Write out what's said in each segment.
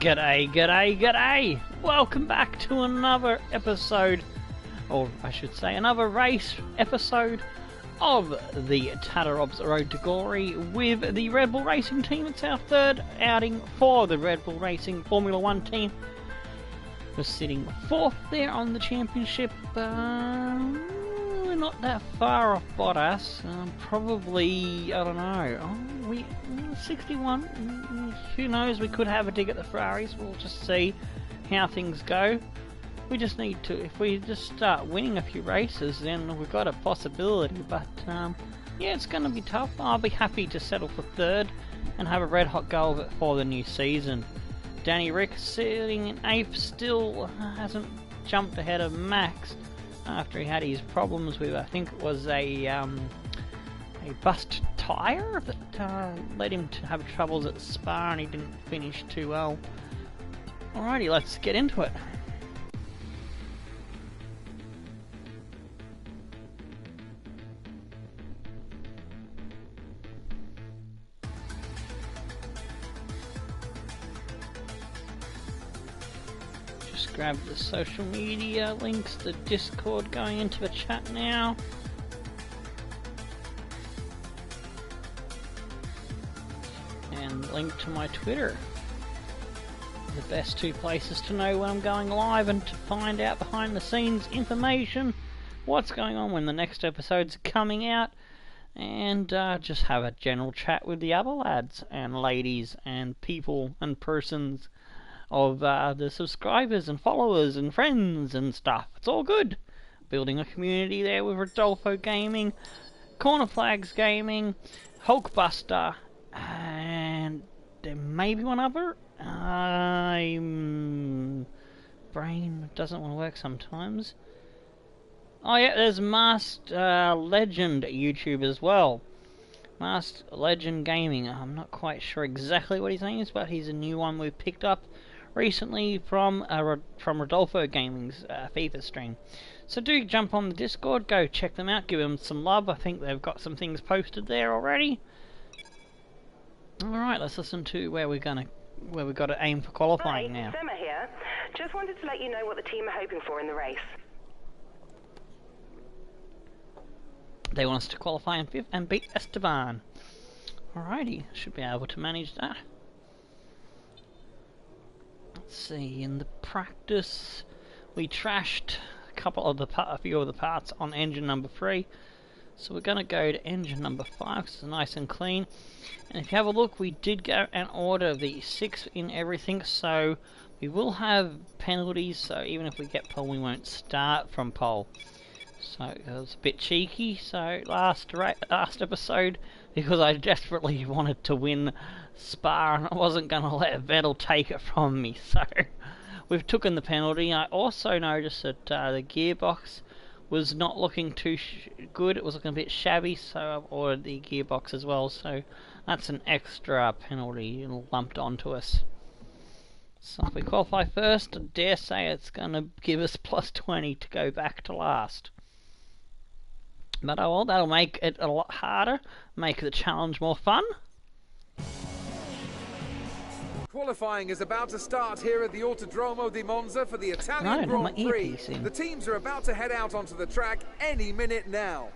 G'day, g'day, g'day! Welcome back to another episode, or I should say another race episode of the Tattarov's Road to Glory with the Red Bull Racing team. It's our third outing for the Red Bull Racing Formula 1 team. We're sitting fourth there on the championship. We're not that far off Bottas. Probably, I don't know, we 61. Who knows, we could have a dig at the Ferraris. We'll just see how things go. We just need to, if we just start winning a few races, then we've got a possibility. But yeah, it's going to be tough. I'll be happy to settle for third and have a red hot go of it for the new season. Danny Rick sitting in 8th, still hasn't jumped ahead of Max after he had his problems with, I think it was a bust tyre that led him to have troubles at Spa, and he didn't finish too well. Alrighty, let's get into it. Just grab the social media links, the Discord going into the chat now. And link to my Twitter. The best two places to know when I'm going live and to find out behind the scenes information, what's going on when the next episode's coming out, and just have a general chat with the other lads and ladies and people and persons of the subscribers and followers and friends and stuff. It's all good. Building a community there with Rodolfo Gaming, Corner Flags Gaming, Hulkbuster, and there may be one other. Brain doesn't want to work sometimes. Oh yeah, there's Masked Legend YouTube as well. Masked Legend Gaming. I'm not quite sure exactly what his name is, but he's a new one we've picked up recently from Rodolfo Gaming's FIFA stream. So do jump on the Discord, go check them out, give them some love. I think they've got some things posted there already. Alright, let's listen to where we've got to aim for qualifying now. Emma here. Just wanted to let you know what the team are hoping for in the race. They want us to qualify in 5th and beat Esteban. Alrighty, should be able to manage that. Let's see, in the practice we trashed a few of the parts on engine number 3. So we're going to go to engine number 5 because it's nice and clean. And if you have a look, we did go and order the 6 in everything, so we will have penalties, so even if we get pole we won't start from pole. So it was a bit cheeky, so last episode, because I desperately wanted to win Spa and I wasn't going to let Vettel take it from me, so we've taken the penalty. I also noticed that the gearbox was not looking too good. It was looking a bit shabby, so I've ordered the gearbox as well, so that's an extra penalty lumped onto us. So if we qualify first, I dare say it's going to give us plus 20 to go back to last. But oh well, that'll make it a lot harder, make the challenge more fun. Qualifying is about to start here at the Autodromo di Monza for the Italian Grand Prix. The teams are about to head out onto the track any minute now.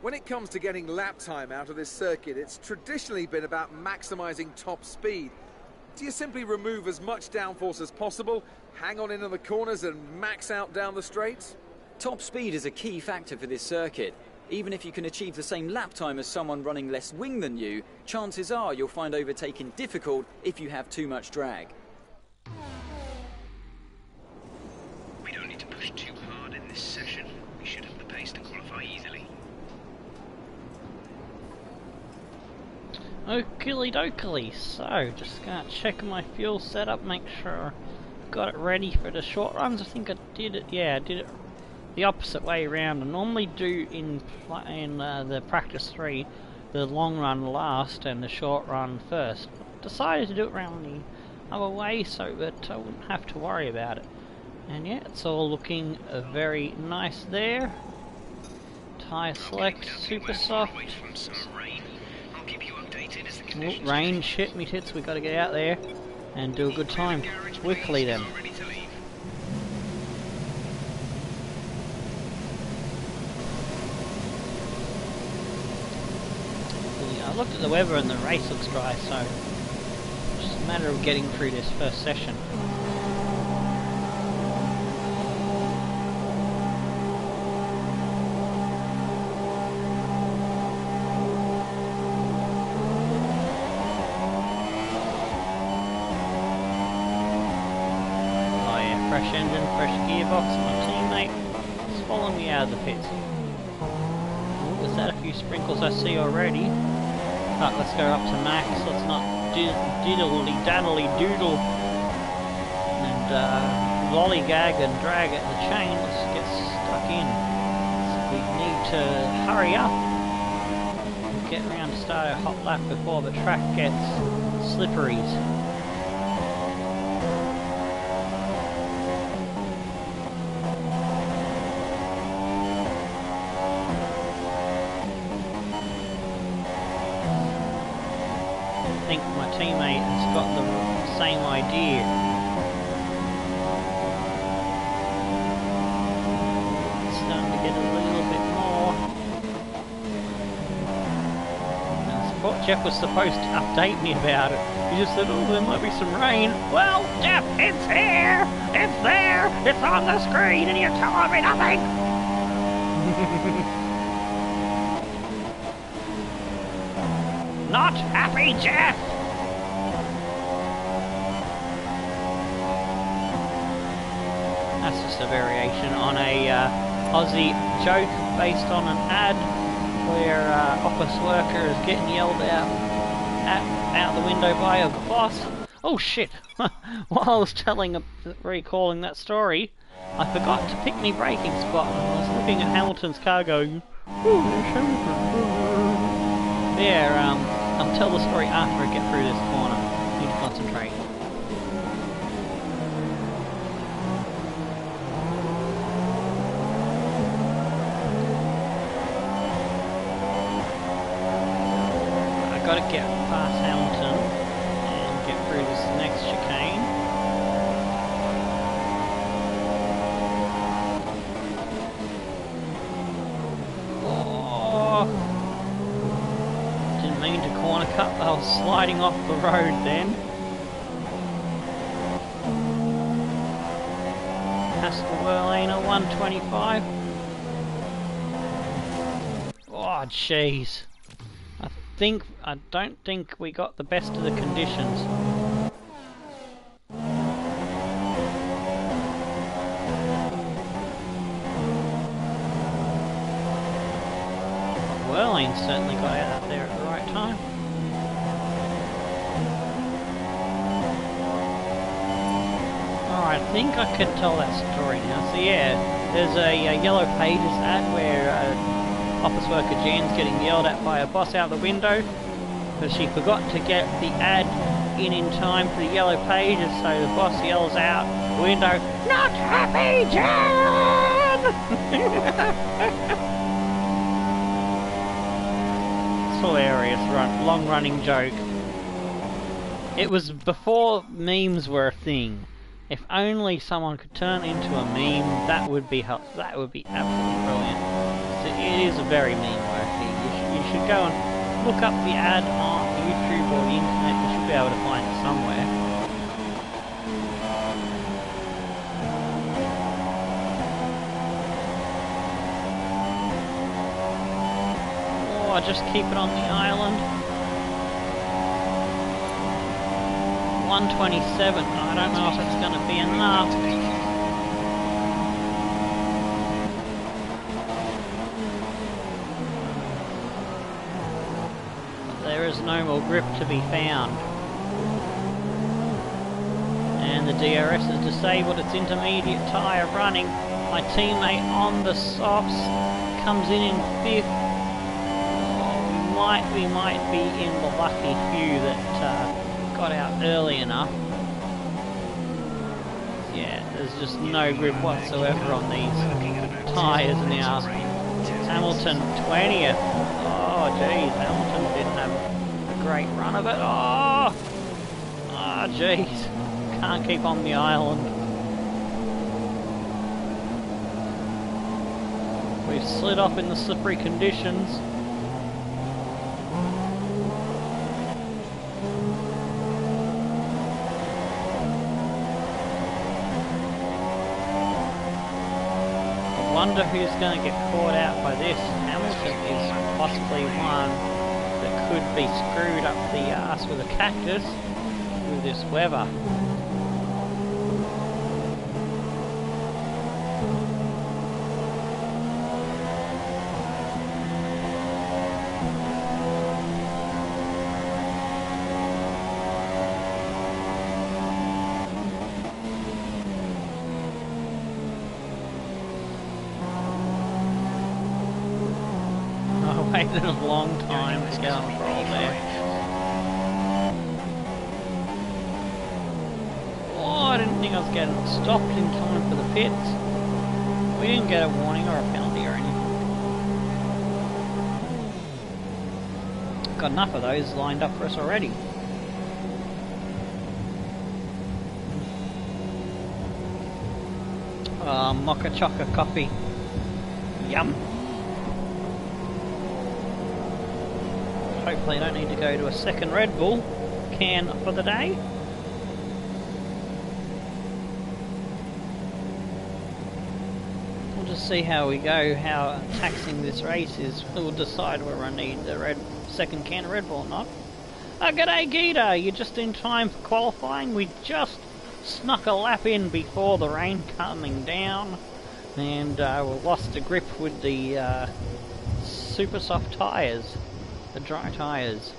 When it comes to getting lap time out of this circuit, it's traditionally been about maximizing top speed. Do you simply remove as much downforce as possible, hang on in the corners and max out down the straights? Top speed is a key factor for this circuit. Even if you can achieve the same lap time as someone running less wing than you, chances are you'll find overtaking difficult if you have too much drag. We don't need to push too hard in this session. We should have the pace to qualify easily. Okie dokie, so just gonna check my fuel setup, make sure I've got it ready for the short runs. I think I did it, yeah, I did it the opposite way around. I normally do in the practice 3, the long run last and the short run first. Decided to do it around the other way so that I wouldn't have to worry about it. And yeah, it's all looking very nice there. Tyre select, super soft. Away from some rain. I'll keep you updated as the Oh, conditions rain, shit, me tits, we gotta get out there and do a good time. Quickly then. ready to leave. I looked at the weather and the race looks dry, so it's just a matter of getting through this first session. Oh yeah, fresh engine, fresh gearbox, my teammate is following me out of the pits. Oh, there's that a few sprinkles I see already. But let's go up to max, let's not diddly-daddly doodle and lollygag and drag at the chain. Let's get stuck in. So we need to hurry up and get around to start a hot lap before the track gets slipperies. I think my teammate has got the same idea. It's starting to get a little bit more. Now, Spot Jeff was supposed to update me about it. He just said, oh, there might be some rain. Well, Jeff, it's here! It's there! It's on the screen and you're telling me nothing! Not happy, Jeff! That's just a variation on a Aussie joke based on an ad where office worker is getting yelled out the window by a boss. Oh shit! While I was recalling that story, I forgot to pick my braking spot. I was looking at Hamilton's car going, oh, there's Hamilton. There, I'll tell the story after I get through this corner. Need to concentrate. I gotta get past Hamilton and get through this next chicane. Oh! Didn't mean to corner cut, I was sliding off the road then. Past the Whirlina 125. Oh jeez. I don't think we got the best of the conditions. Whirlane certainly got out there at the right time. Alright, I think I can tell that story now. So yeah, there's a Yellow Pages ad where office worker Jan's getting yelled at by a boss out the window because she forgot to get the ad in time for the Yellow Pages, so the boss yells out the window, "Not happy, Jan!" It's hilarious, long-running joke. It was before memes were a thing. If only someone could turn into a meme, that would be absolutely brilliant. So it is a very meme-worthy. You should go and look up the ad on YouTube or the internet. You should be able to find it somewhere. Oh, just keep it on the island. 127. I don't know if it's going to be enough. There is no more grip to be found. And the DRS is disabled, its intermediate tyre running. My teammate on the softs comes in 5th. Oh, we might be in the lucky few that got out early enough. Yeah, there's just no grip whatsoever on these tyres now. Hamilton 20th. Oh jeez, Hamilton didn't have a great run of it. Oh jeez, can't keep on the island. We've slid off in the slippery conditions. I wonder who's going to get caught out by this. Hamilton is possibly one that could be screwed up the arse with a cactus with this weather. Waited a long time to get on the roll there. Oh, I didn't think I was getting stopped in time for the pits. We didn't get a warning or a penalty or anything. Got enough of those lined up for us already. Mocha chocolate coffee. Yum. Hopefully I don't need to go to a second Red Bull can for the day. We'll just see how we go, how taxing this race is. We'll decide whether I need the second can of Red Bull or not. G'day Gita, you're just in time for qualifying. We just snuck a lap in before the rain coming down, and we lost the grip with the super soft tyres. The dry tyres.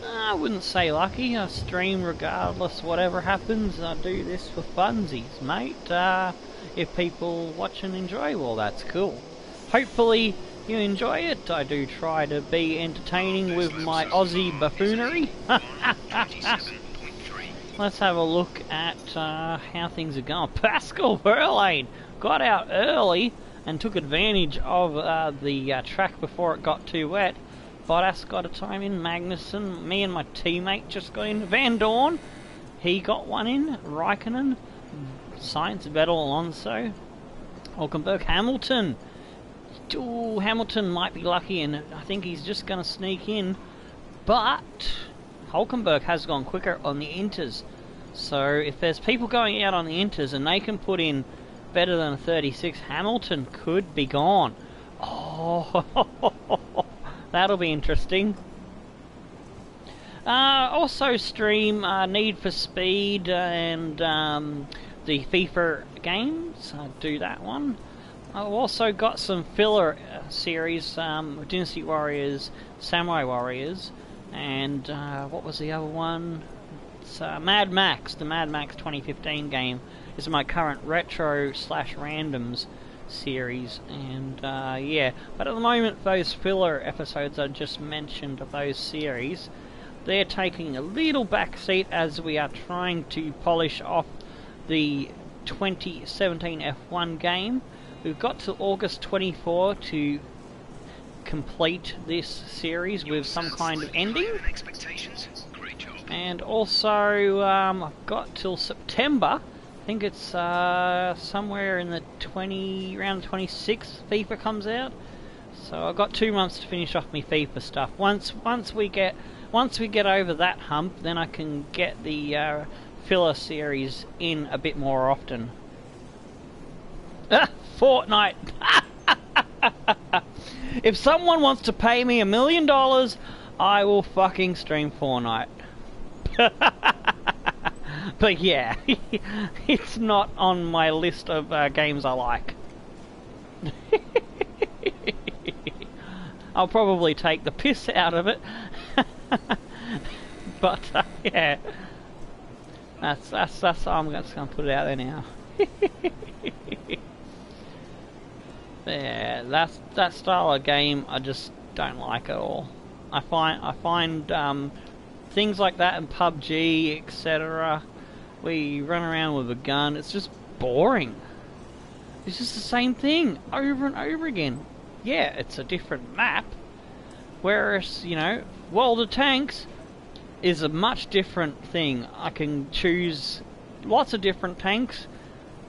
I wouldn't say lucky. I stream regardless whatever happens. I do this for funsies, mate. If people watch and enjoy, well, that's cool. Hopefully you enjoy it. I do try to be entertaining with my Aussie buffoonery. Let's have a look at how things are going. Pascal Verlaine got out early and took advantage of the track before it got too wet. Bottas got a time in. Magnussen, me and my teammate just got in. Van Dorn, he got one in. Raikkonen, Sainz, Vettel, Alonso, Hulkenberg, Hamilton. Ooh, Hamilton might be lucky, and I think he's just going to sneak in. But Hulkenberg has gone quicker on the inters, so if there's people going out on the inters and they can put in better than a 36, Hamilton could be gone. Oh, that'll be interesting. Also stream Need for Speed and the FIFA games. I do that one. I've also got some filler series, Dynasty Warriors, Samurai Warriors, and what was the other one? It's Mad Max, the Mad Max 2015 game. Is my current retro / randoms series, and yeah. But at the moment, those filler episodes I just mentioned of those series, they're taking a little backseat as we are trying to polish off the 2017 F1 game. We've got to August 24 to complete this series with some kind of ending. And also, I've got till September. I think it's somewhere in the around 26th FIFA comes out. So I've got 2 months to finish off my FIFA stuff. Once we get over that hump, then I can get the filler series in a bit more often. Fortnite. If someone wants to pay me $1 million, I will fucking stream Fortnite. But yeah, it's not on my list of games I like. I'll probably take the piss out of it. But yeah, that's I'm just gonna put it out there now. Yeah, that style of game I just don't like at all. I find things like that in PUBG, etc. Where you run around with a gun, it's just boring. It's just the same thing over and over again. Yeah, it's a different map. Whereas, you know, World of Tanks is a much different thing. I can choose lots of different tanks,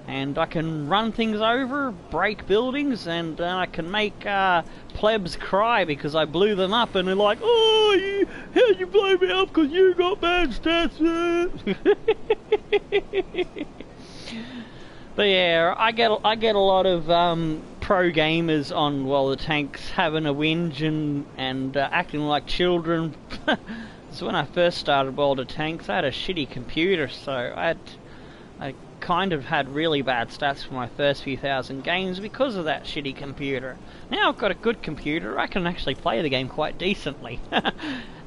and I can run things over, break buildings, and I can make plebs cry because I blew them up, and they're like, "Oh, how'd you blow me up? Because you got bad stats." But yeah, I get a lot of pro gamers on World of Tanks having a whinge and acting like children. So when I first started World of Tanks, I had a shitty computer, so I kind of had really bad stats for my first few thousand games because of that shitty computer. Now I've got a good computer, I can actually play the game quite decently.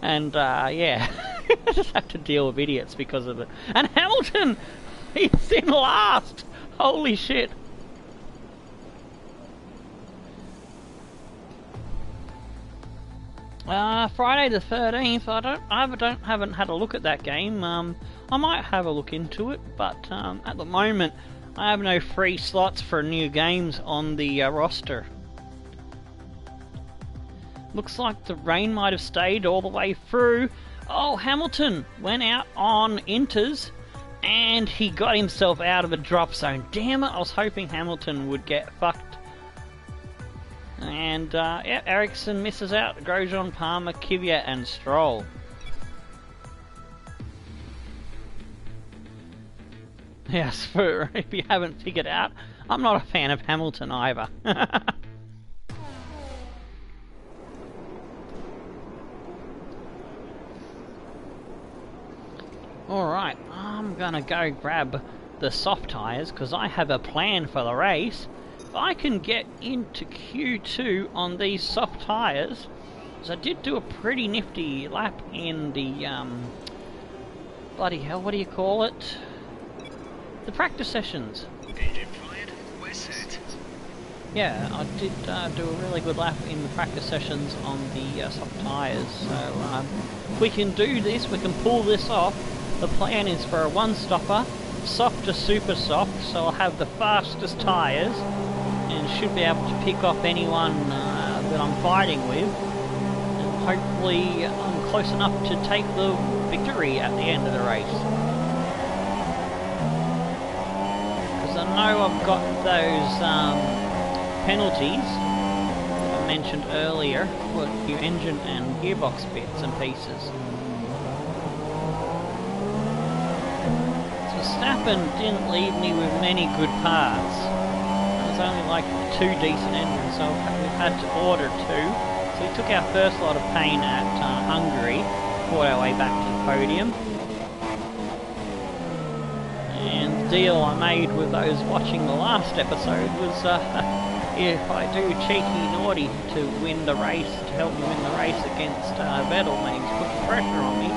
And yeah, I just have to deal with idiots because of it. And Hamilton, he's in last! Holy shit! Friday the 13th. I haven't had a look at that game. I might have a look into it, but at the moment I have no free slots for new games on the roster. Looks like the rain might have stayed all the way through. Oh, Hamilton went out on Inters, and he got himself out of a drop zone. Damn it, I was hoping Hamilton would get fucked. And yeah, Ericsson misses out. Grosjean, Palmer, Kvyat and Stroll. Yes, for if you haven't figured out, I'm not a fan of Hamilton either. Alright, I'm gonna go grab the soft tyres because I have a plan for the race. If I can get into Q2 on these soft tyres, because I did do a pretty nifty lap in the, bloody hell, what do you call it? The practice sessions. Engine fired, we're set. Yeah, I did do a really good lap in the practice sessions on the soft tyres, so if we can do this, we can pull this off. The plan is for a one-stopper, soft to super soft, so I'll have the fastest tyres, and should be able to pick off anyone that I'm fighting with, and hopefully I'm close enough to take the victory at the end of the race. Because I know I've got those penalties I mentioned earlier for your engine and gearbox bits and pieces. Verstappen didn't leave me with many good parts. There's only like 2 decent engines, so we've had to order 2. So we took our first lot of pain at Hungary, fought our way back to the podium. And the deal I made with those watching the last episode was if I do cheeky naughty to win the race, to help me win the race against Vettel when he's putting pressure on me.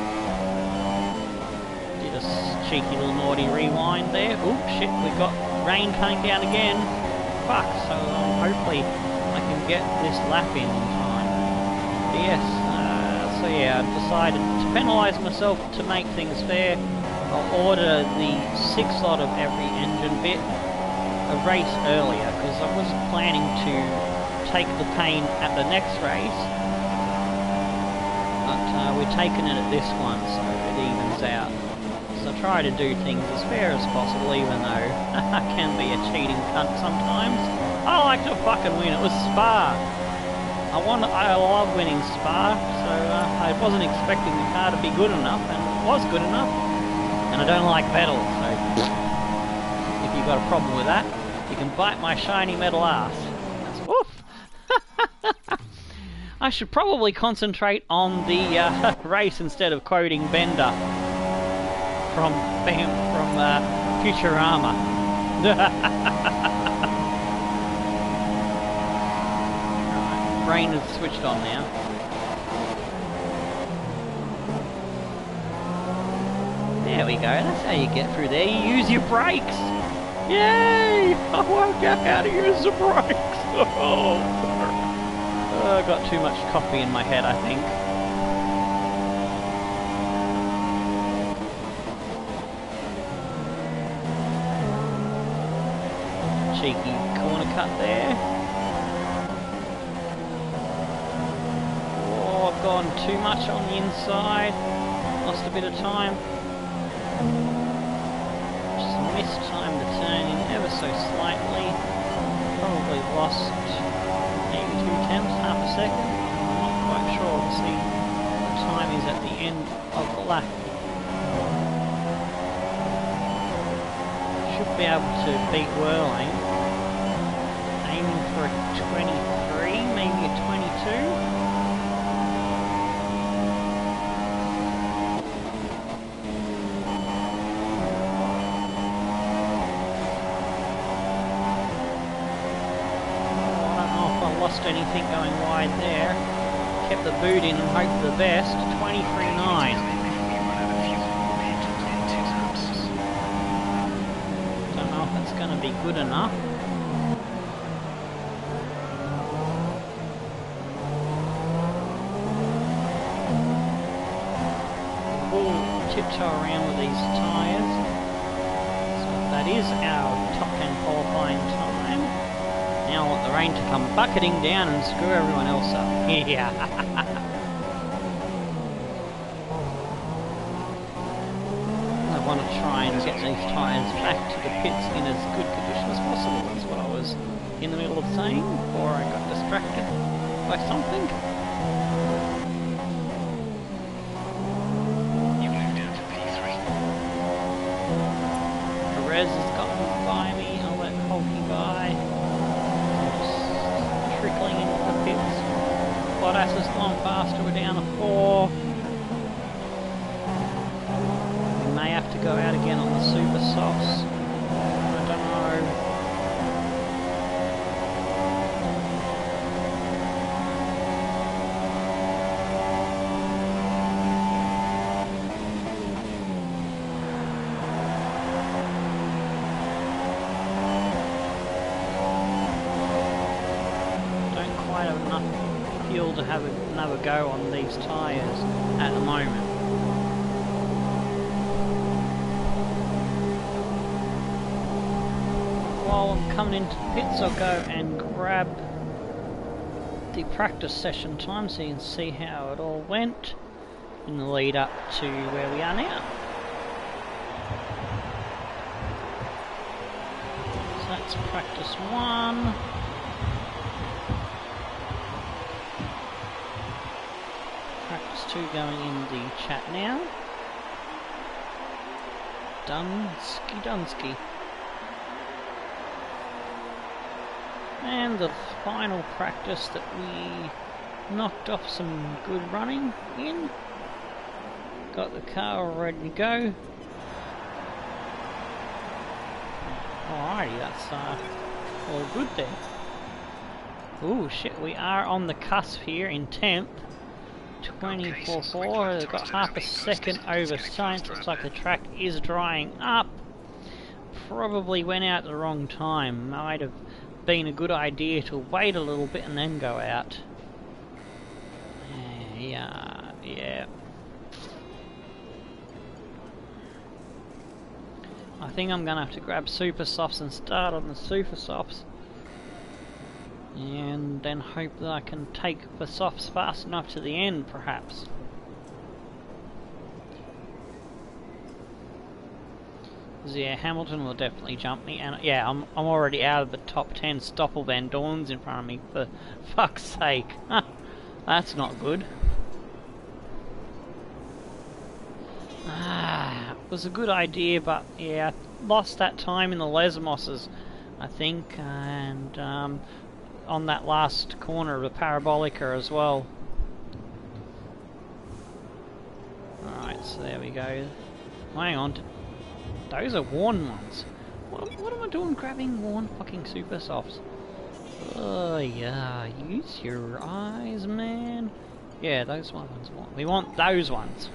Did a cheeky little naughty rewind there. Oops, shit, we got rain coming down again. Fuck, so hopefully I can get this lap in time. But yes, so yeah, I decided to penalise myself to make things fair. I'll order the 6 slot of every engine bit a race earlier, because I wasn't planning to take the pain at the next race, but we're taking it at this one, so it evens out. So I try to do things as fair as possible, even though I can be a cheating cunt sometimes. I like to fucking win. It was Spa. I love winning Spa, so I wasn't expecting the car to be good enough, and it was good enough. And I don't like Vettel, so if you've got a problem with that, you can bite my shiny metal ass. That's woof. I should probably concentrate on the race instead of quoting Bender from Futurama. Right, brain is switched on now. There we go, that's how you get through there. You use your brakes! Yay! I worked out how to use the brakes! Oh, I got too much coffee in my head, I think. cheeky corner cut there. Oh, I've gone too much on the inside. Lost a bit of time. Just mistimed the turning ever so slightly. Probably lost maybe 2/10, half a second. I'm not quite sure. We'll see what the time is at the end of the lap. Should be able to beat Whirling. Aiming for a 23, maybe a 22. Lost anything going wide there. Kept the boot in and hoped for the best. 23.9. Don't know if it's going to be good enough. We'll tiptoe around with these tyres. So that is our top 10 qualifying time. Now I want the rain to come bucketing down and screw everyone else up. Yeah. I want to try and get these tyres back to the pits in as good condition as possible. That's what I was in the middle of saying before I got distracted by something. You moved down to P3. Perez has gotten by me. I'll let Holky by. Trickling into the pits. Bottas has gone faster, we're down to 4. We may have to go out again on the super softs. I don't know. To have another go on these tyres at the moment. While I'm coming into the pits, I'll go and grab the practice session time so you can see how it all went in the lead up to where we are now. So that's practice 1. Practice 2 going in the chat now. Dunsky. And the final practice that we knocked off some good running in. Got the car all ready to go. Alrighty, that's all good there. Ooh, shit, we are on the cusp here in 10th. 24.4, they've got half a second over Sainz. Looks like the track is drying up. Probably went out at the wrong time. Might have been a good idea to wait a little bit and then go out. Yeah. I think I'm gonna have to grab super softs and start on the super softs. And then hope that I can take the softs fast enough to the end, perhaps. Yeah, Hamilton will definitely jump me, and yeah, I'm already out of the top 10. Stoffel Van Dorn's in front of me, for fuck's sake. That's not good. It was a good idea, but yeah, I lost that time in the Les Mosses, I think, and on that last corner of the Parabolica as well. Alright, so there we go. Hang on, those are worn ones. What am I doing grabbing worn fucking super softs? Oh yeah, use your eyes, man. Yeah, those ones. We want those ones.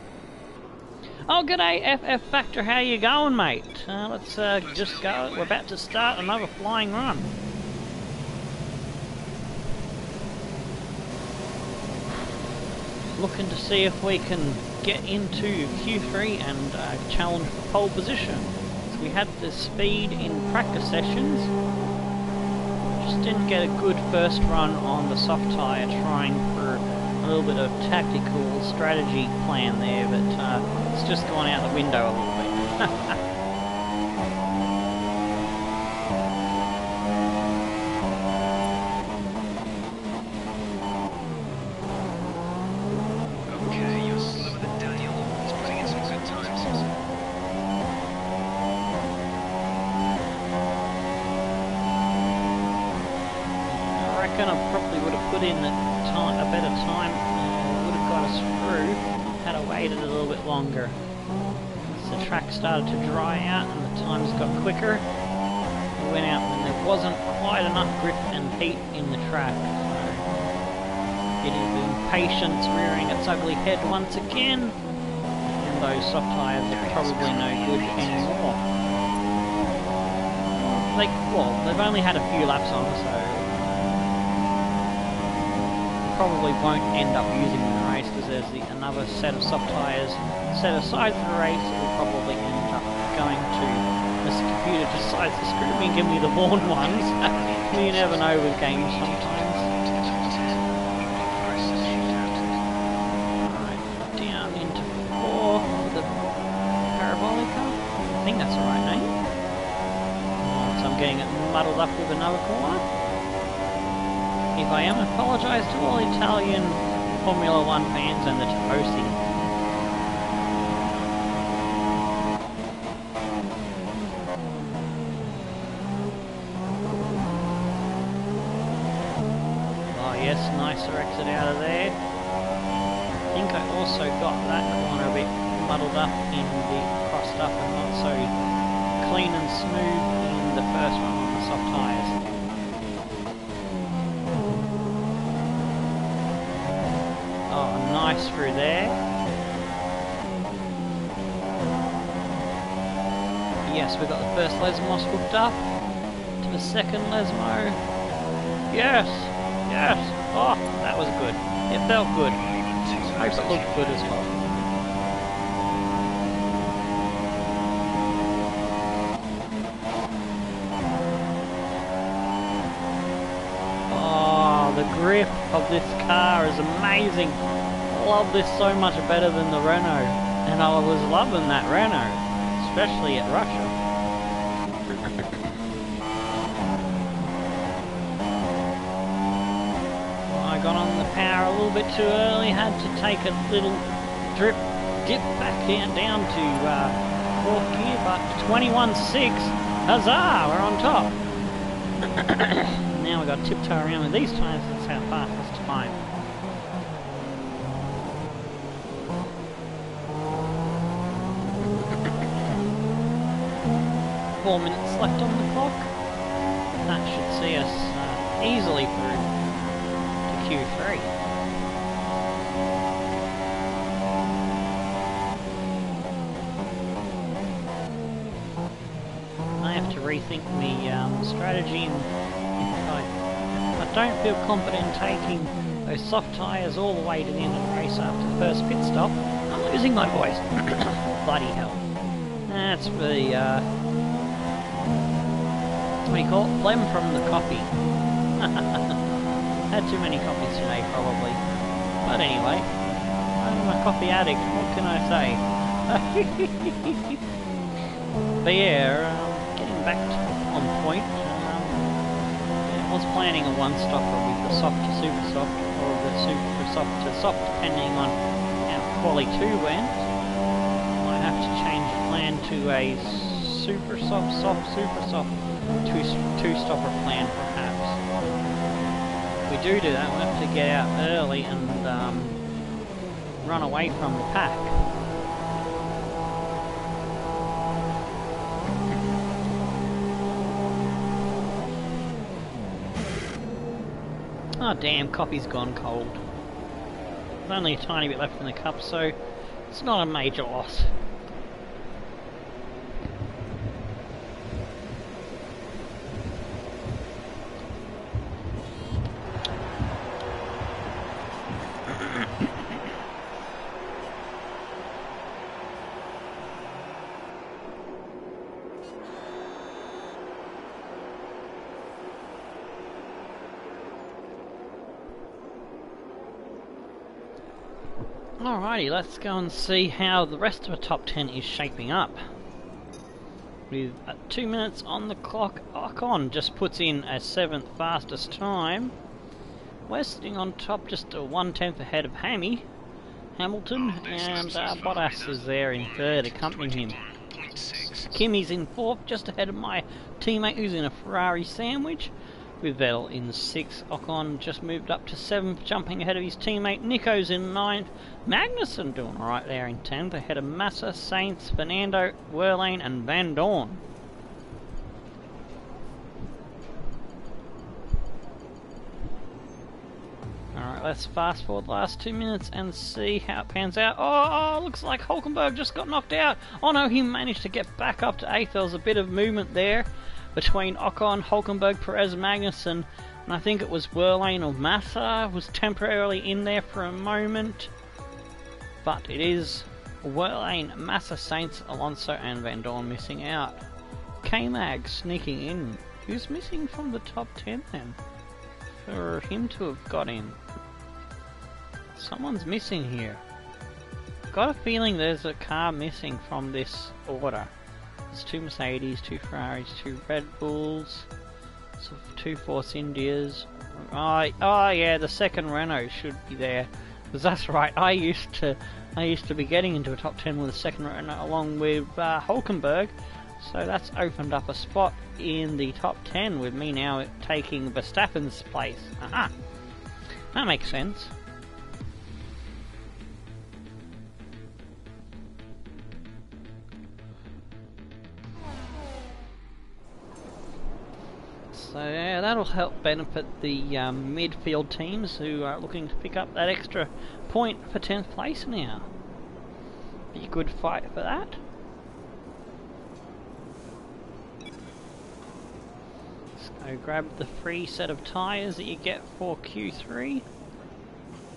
Oh, g'day, FF Factor, how you going, mate? Let's just go. We're about to start another flying run. Looking to see if we can get into Q3 and challenge for pole position. So we had the speed in practice sessions, Just didn't get a good first run on the soft tyre, trying for a little bit of tactical strategy plan there, but it's just gone out the window a little bit. Okay, you're slower than Daniel. He's putting in some good times. I reckon I probably would have put in a better time, would have got us through had I waited a little bit longer. As the track started to dry out and the times got quicker, we went out when there wasn't quite enough grip and heat in the track. So it is impatience rearing its ugly head once again, and those soft tyres are probably no good anymore. They've only had a few laps on, so probably won't end up using them in the race, because there's another set of soft tyres set aside for the race. It will probably end up going to, this computer decides to screw me and give me the worn ones. You never know with games sometimes. Alright, down into 4 with the Parabolica. I think that's the right name. So I'm getting it muddled up with another corner. If I am, I apologise to all Italian Formula 1 fans and the Tifosi. Oh yes, nicer exit out of there. I think I also got that corner a bit muddled up in the crossed up and not so clean and smooth in the first one on the soft tyres. Nice through there. Yes, we got the first Lesmos hooked up to the second Lesmo. Yes, yes. Oh, that was good. It felt good. I hope it looked good as well. Oh, the grip of this car is amazing. I love this so much better than the Renault, and I was loving that Renault, especially at Russia. I got on the power a little bit too early, had to take a little dip back down to 4th gear, but 21.6, huzzah, we're on top. Now we've got to tiptoe around with these tyres, that's how fast this time. 4 minutes left on the clock. That should see us easily through to Q3. I have to rethink the strategy, and if I don't feel confident taking those soft tyres all the way to the end of the race after the first pit stop, I'm losing my voice. Bloody hell. That's the what do you call it? Phlegm from the coffee. Had too many coffees today, probably. But anyway, I'm a coffee addict, what can I say? But yeah, getting back on point, I was planning a one-stopper with the soft to super soft, or the super soft to soft, depending on how quali 2 went. Might have to change the plan to a super soft, super soft, two-stopper plan, perhaps. If we do that, we'll have to get out early and run away from the pack. Oh damn, coffee's gone cold. There's only a tiny bit left in the cup, so it's not a major loss. Alrighty, let's go and see how the rest of the top 10 is shaping up. With 2 minutes on the clock, Ocon just puts in a 7th fastest time. We're sitting on top, just a 1/10 ahead of Hamilton, and Bottas is there in 3rd, accompanying him. Kimi's in 4th, just ahead of my teammate who's in a Ferrari sandwich, with Vettel in 6th. Ocon just moved up to 7th, jumping ahead of his teammate. Nico's in 9th. Magnussen doing alright there in 10th, ahead of Massa, Sainz, Fernando, Wehrlein and Van Dorn. Alright, let's fast forward the last 2 minutes and see how it pans out. Oh, looks like Hulkenberg just got knocked out. Oh no, he managed to get back up to 8th. There was a bit of movement there between Ocon, Hulkenberg, Perez, Magnussen, and I think it was Wehrlein or Massa was temporarily in there for a moment. But it is Wehrlein, Massa, Sainz, Alonso and Van Dorn missing out. K-Mag sneaking in. Who's missing from the top 10 then? For him to have got in. Someone's missing here. Got a feeling there's a car missing from this order. There's 2 Mercedes, 2 Ferraris, 2 Red Bulls, 2 Force Indias. Oh yeah, the second Renault should be there. Because that's right, I used to be getting into a top 10 with the second Renault along with Hulkenberg. So that's opened up a spot in the top 10 with me now taking Verstappen's place. Aha! That makes sense. So yeah, that'll help benefit the midfield teams who are looking to pick up that extra point for 10th place now. Be a good fight for that. So grab the free set of tyres that you get for Q3.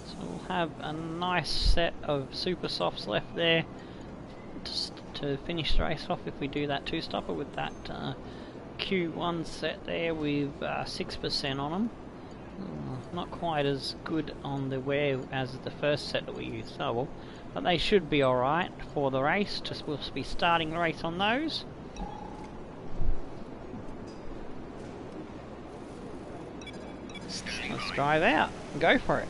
So we'll have a nice set of super softs left there to finish the race off if we do that two-stopper with that Q1 set there with 6% on them. Not quite as good on the wear as the first set that we used, so well, but they should be alright for the race. We'll be starting the race on those. Let's drive out and go for it.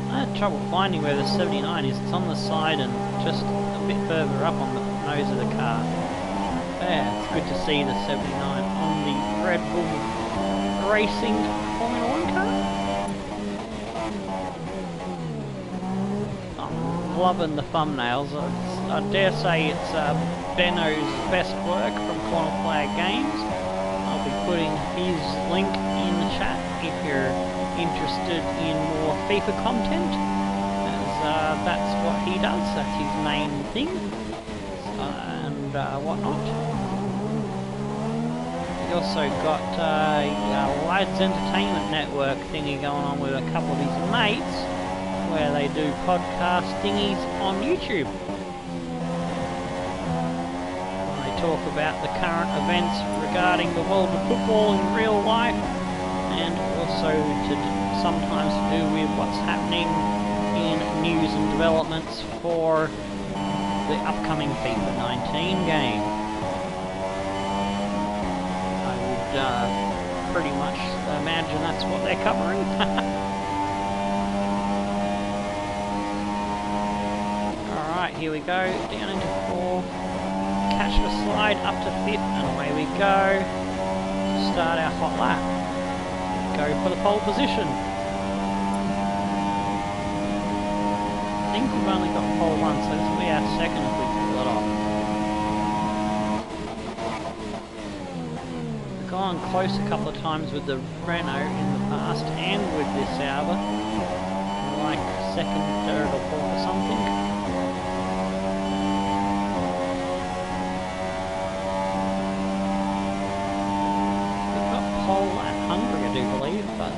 I had trouble finding where the 79 is. It's on the side and just a bit further up on the nose of the car. Yeah, it's good to see the 79 on the Red Bull Racing Formula 1 car. I'm loving the thumbnails. I dare say it's Benno's best work from Corner Flag Games. I'll be putting his link in the chat if you're interested in more FIFA content, as that's what he does, that's his main thing, and whatnot. He also got a Lads Entertainment Network thingy going on with a couple of his mates, where they do podcast thingies on YouTube. They talk about the current events regarding the world of football in real life, and also sometimes to do with what's happening in news and developments for the upcoming FIFA 19 game. Pretty much imagine that's what they're covering. Alright, here we go, down into 4th, catch the slide up to 5th, and away we go to start our hot lap. Go for the pole position. I think we've only got pole 1, so this will be our second if we pull it off. Gone close a couple of times with the Renault in the past and with this Sauber, like 2nd, 3rd or 4th or something. We've got pole at Hungary, I do believe, but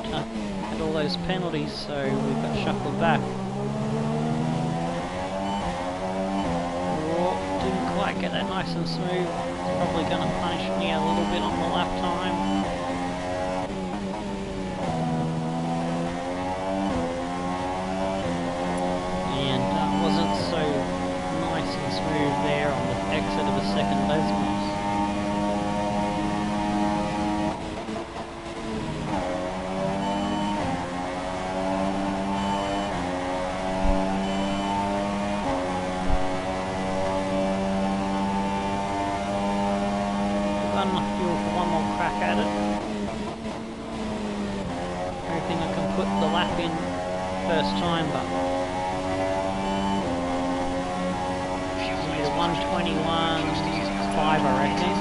had all those penalties, so we've got shuffled back. Oh, didn't quite get that nice and smooth. It's probably going to punish me a little bit on the lap time. And wasn't so nice and smooth there on the exit of the second Lesmos. One more crack at it. Hoping I can put the lap in first time, but 121.5 I reckon.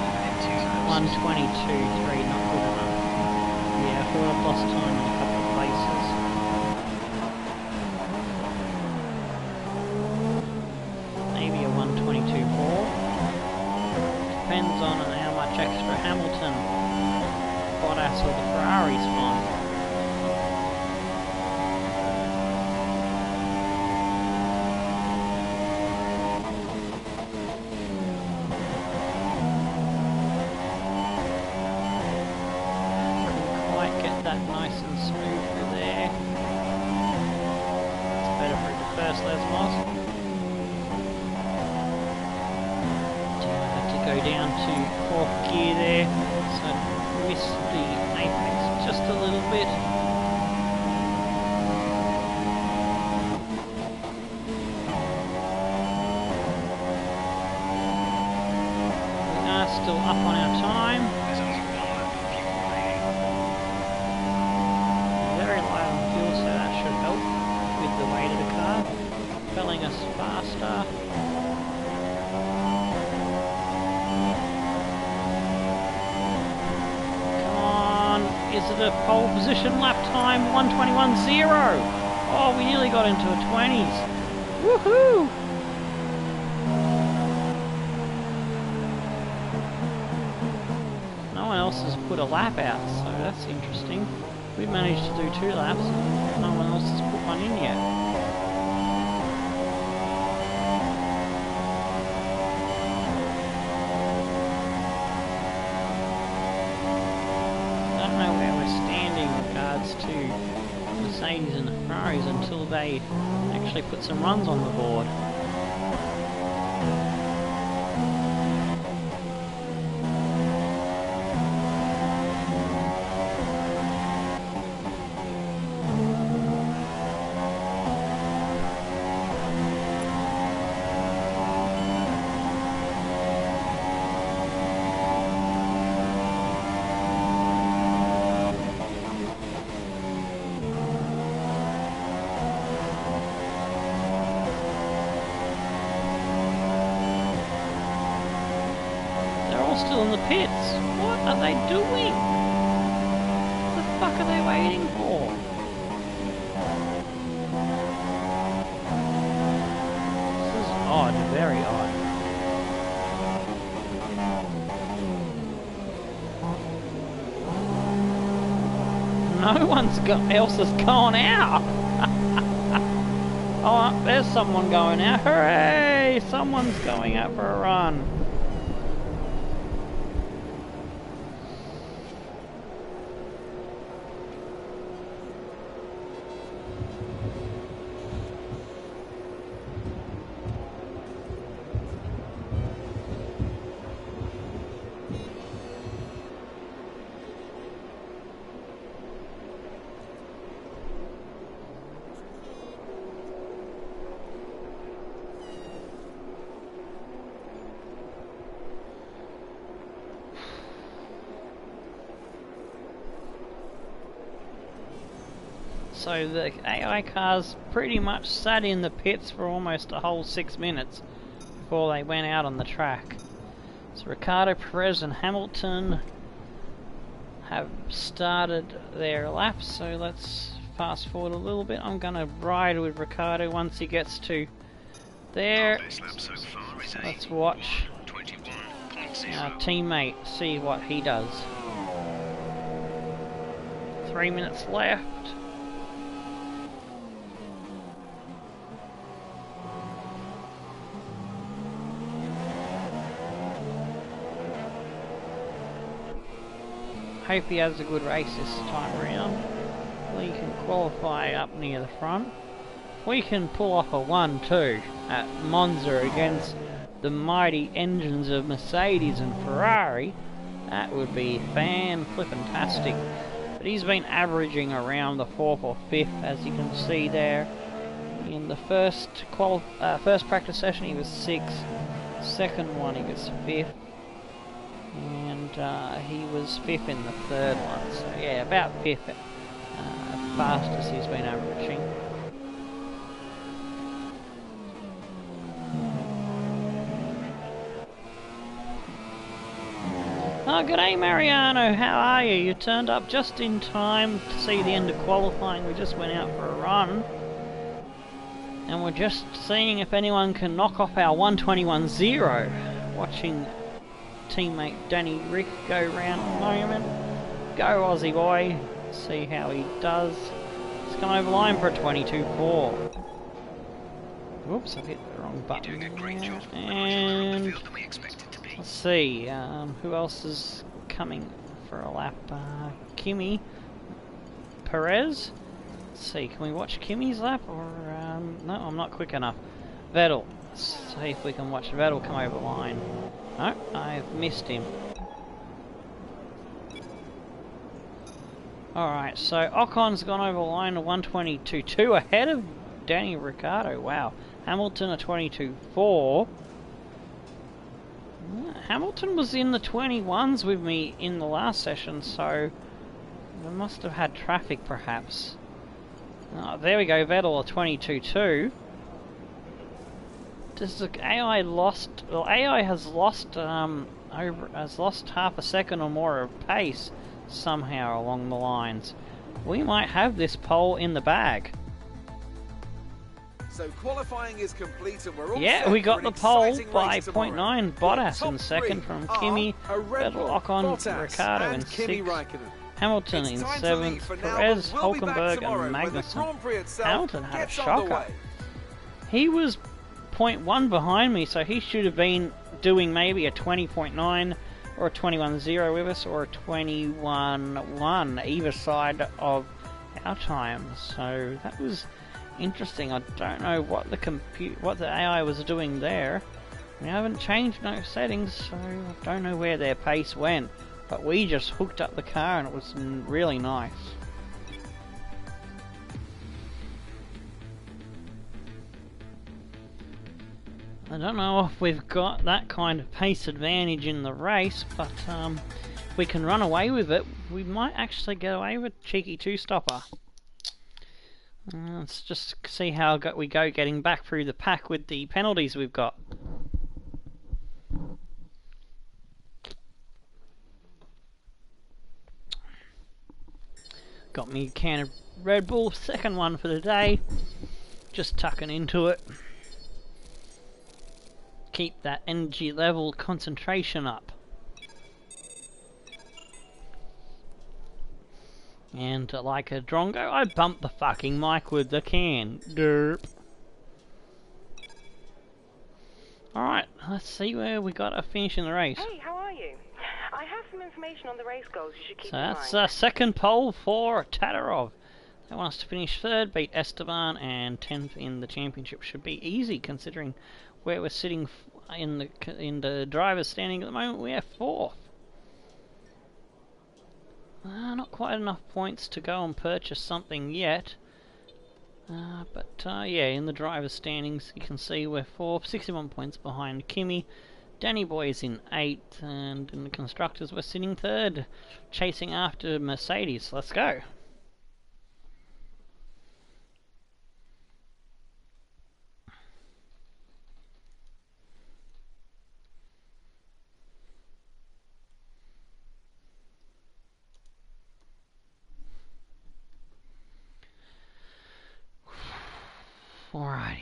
122.3, not good enough. Yeah, I thought I've lost time in a couple of places. Maybe a 122.4. Depends on how much extra Hamilton, Bottas or the Ferrari's fine. Couldn't quite get that nice and smooth through there. It's better for the first Lesmos. Go down to 4th gear there, so miss the apex just a little bit. We are still up on our time. Very low on fuel, so that should help with the weight of the car, propelling us faster. Is it a pole position lap time? 121.0. Oh, we nearly got into a 20s. Woohoo! No one else has put a lap out, so that's interesting. We've managed to do 2 laps, and no one else has put one in yet. To Mercedes and the Ferraris until they actually put some runs on the board. Still in the pits. What are they doing? What the fuck are they waiting for? This is odd, very odd. No one's else has gone out. Oh, there's someone going out. Hooray! Someone's going out for a run. So the AI cars pretty much sat in the pits for almost a whole 6 minutes before they went out on the track. So Ricciardo, Perez and Hamilton have started their laps, so let's fast forward a little bit. I'm going to ride with Ricciardo once he gets to there. So let's watch our teammate see what he does. 3 minutes left. Hope he has a good race this time around. We can qualify up near the front. We can pull off a 1-2 at Monza against the mighty engines of Mercedes and Ferrari. That would be fan-flippantastic. But he's been averaging around the 4th or 5th, as you can see there. In the first practice session he was 6th, second one he was 5th, and he was 5th in the third one. So yeah, about 5th fastest he's been averaging. Oh, g'day Mariano, how are you? You turned up just in time to see the end of qualifying. We just went out for a run. And we're just seeing if anyone can knock off our 121.0. Watching teammate Danny Rick go round at the moment. Go Aussie boy. See how he does. He's gone over line for a 22.4. Whoops, I've hit the wrong button. You're doing a great job. And Field than we expected to be. let's see, who else is coming for a lap? Kimi Perez. Let's see, can we watch Kimi's lap or no, I'm not quick enough. Vettel. Let's see if we can watch Vettel come over the line. No, I've missed him. Alright, so Ocon's gone over the line to 122.2 ahead of Danny Ricciardo. Wow. Hamilton a 22.4. Hamilton was in the 21s with me in the last session, so they must have had traffic perhaps. Oh, there we go, Vettel a 22.2. Does the AI lost? Well, AI has lost half a second or more of pace somehow along the lines. We might have this pole in the bag. So qualifying is complete and we're all Yeah, set we got for the an pole exciting by race tomorrow. 0.9. Bottas in second from Kimi, Vettel, Ocon, Ricciardo in sixth. Hamilton in 7th, Perez, Hulkenberg and Magnussen. Hamilton had a shocker. He was 0.1 behind me, so he should have been doing maybe a 20.9 or a 21.0 with us, or a 21.1 either side of our time. So that was interesting. I don't know what the AI was doing there. We haven't changed no settings, so I don't know where their pace went. But we just hooked up the car and it was really nice. I don't know if we've got that kind of pace advantage in the race, but if we can run away with it, we might actually get away with a cheeky two-stopper. Let's just see how we go getting back through the pack with the penalties we've got. Got me a can of Red Bull, second one for the day. Just tucking into it. Keep that energy level concentration up. And like a drongo, I bumped the fucking mic with the can. Derp. Alright, let's see where we got to finish in the race. Hey, how are you? I have some information on the race goals you should keep So in that's mind. second pole for Tattarov. They want us to finish third, beat Esteban, and 10th in the championship. Should be easy considering where we're sitting in the driver's standing at the moment. We have 4th. Not quite enough points to go and purchase something yet. But yeah, in the driver's standings you can see we're 4th, 61 points behind Kimi. Danny Boy's in 8th, and in the constructors we're sitting 3rd, chasing after Mercedes. Let's go. Alrighty.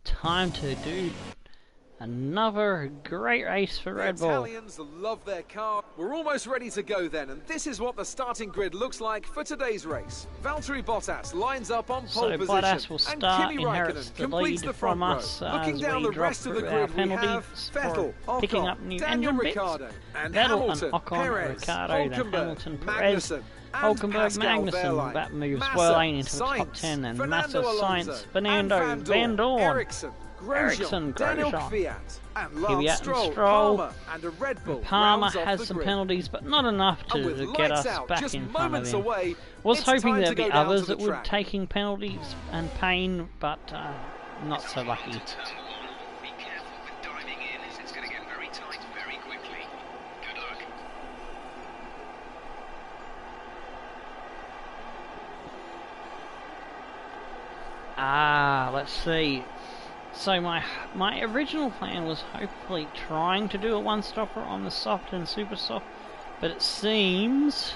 Time to do Another great race for Red The Bull. Italians love their car. We're almost ready to go then, and this is what the starting grid looks like for today's race. Valtteri Bottas lines up on pole So position, Bottas will and start, Kimi inherits Raikkonen the completes lead the front from us row. Looking as down we the drop rest of the through our grid, we have penalties Vettel, for picking Ocon, up new Daniel engine bits. Ricciardo, and Vettel Hamilton, and Ocon, Perez, Ricciardo, then Hulkenberg, Hamilton, Perez, Magnussen, and Hulkenberg, Pascal Magnussen. Wehrlein. That moves Massa, Wehrlein into the top Sainz, 10, and Fernando Massa, Alonso, Sainz, Fernando, and Van Dorn. Ericsson, Ericsson, Daniel Grosjean. Kvyat, and Kvyat Lance and Stroll, Stroll. Palmer, and a Red Bull Palmer rounds off has the some grid. penalties, but not enough And to with get lights us out, back just in front of moments him. away, Was it's hoping time there'd to be go down others to the that would track. taking penalties and pain, but not so lucky. Turn 1. Be careful with diving in, as it's going to get very tight very quickly. Good luck. Let's see. So my original plan was hopefully trying to do a one-stopper on the soft and super soft, but it seems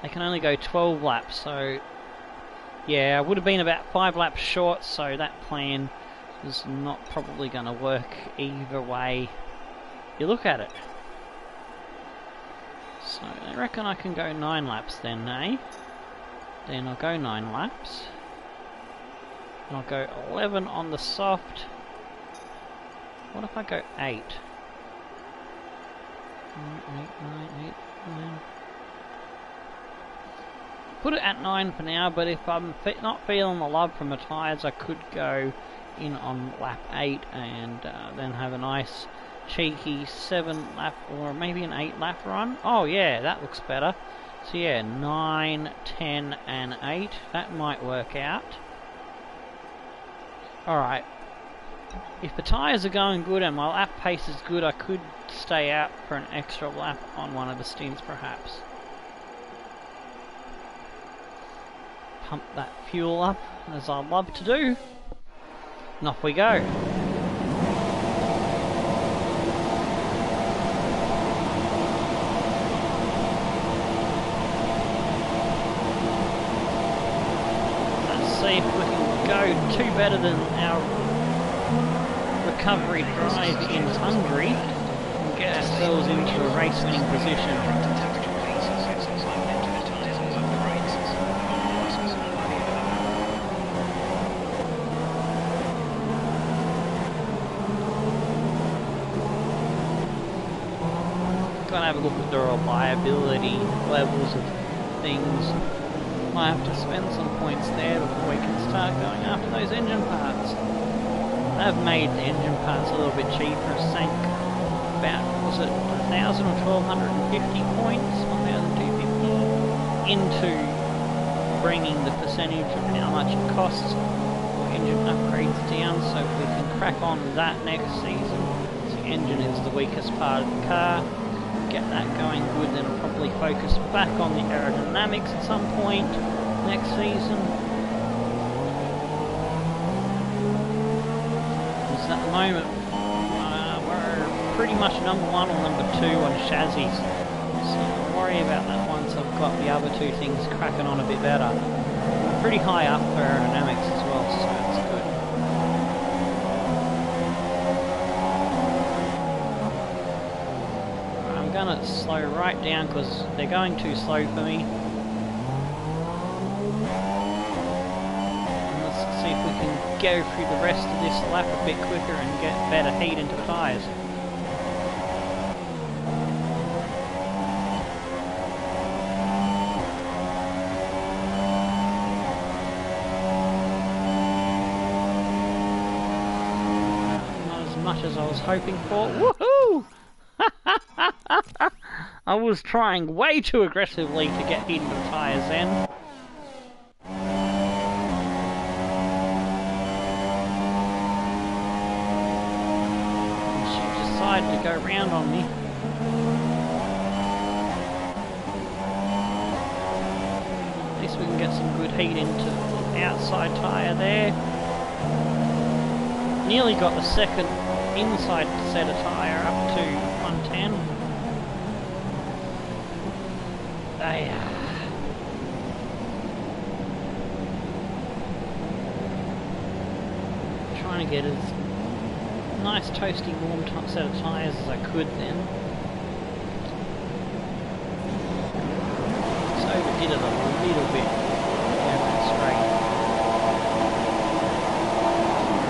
they can only go 12 laps, so yeah, I would have been about 5 laps short, so that plan is not probably going to work either way you look at it. So I reckon I can go 9 laps then, eh? Then I'll go 9 laps. And I'll go 11 on the soft. What if I go 8? 8, 9. Put it at 9 for now, but if I'm not feeling the love from the tyres, I could go in on lap 8 and then have a nice cheeky 7 lap or maybe an 8 lap run. Oh yeah, that looks better. So yeah, 9, 10 and 8. That might work out. Alright, if the tyres are going good and my lap pace is good, I could stay out for an extra lap on one of the stints perhaps. Pump that fuel up, as I love to do, and off we go. Let's see if we can go 2 better than our recovery drive in Hungary and get ourselves into a race-winning position. Temperature, please. Set some time into the tyres and work the brakes. Gotta have a look at the reliability levels of things. Might have to spend some points there before we can start going after those engine parts. They've made the engine parts a little bit cheaper. Sank about, was it 1,000 or 1,250 points, 1,250 into bringing the percentage of how much it costs for engine upgrades down, so we can crack on that next season. So the engine is the weakest part of the car. Get that going good, then I'll probably focus back on the aerodynamics at some point next season. Because at the moment, we're pretty much number 1 or number 2 on chassis. So I'll worry about that once I've got the other 2 things cracking on a bit better. We're pretty high up for aerodynamics as well, so it's good. I'm gonna slow right down because they're going too slow for me. And let's see if we can go through the rest of this lap a bit quicker and get better heat into the tyres. Not as much as I was hoping for. Woohoo! I was trying way too aggressively to get into the tyres then. And she decided to go round on me. At least we can get some good heat into the outside tyre there. Nearly got the second inside set of tyre up to 110. Trying to get as nice toasty warm set of tyres as I could then. Just overdid it a little bit down that straight.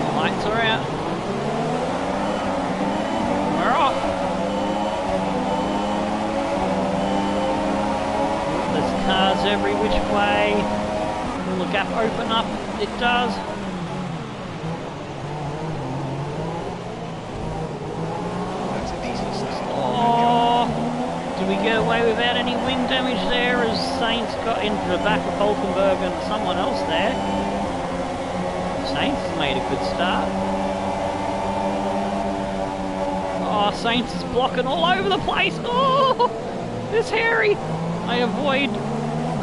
The lights are out. We're off. There's cars every which way. Will the gap open up? It does. Did we get away without any wing damage there as Saints got into the back of Hulkenberg and someone else there? Saints has made a good start. Oh, Saints is blocking all over the place. Oh, it's hairy. I avoid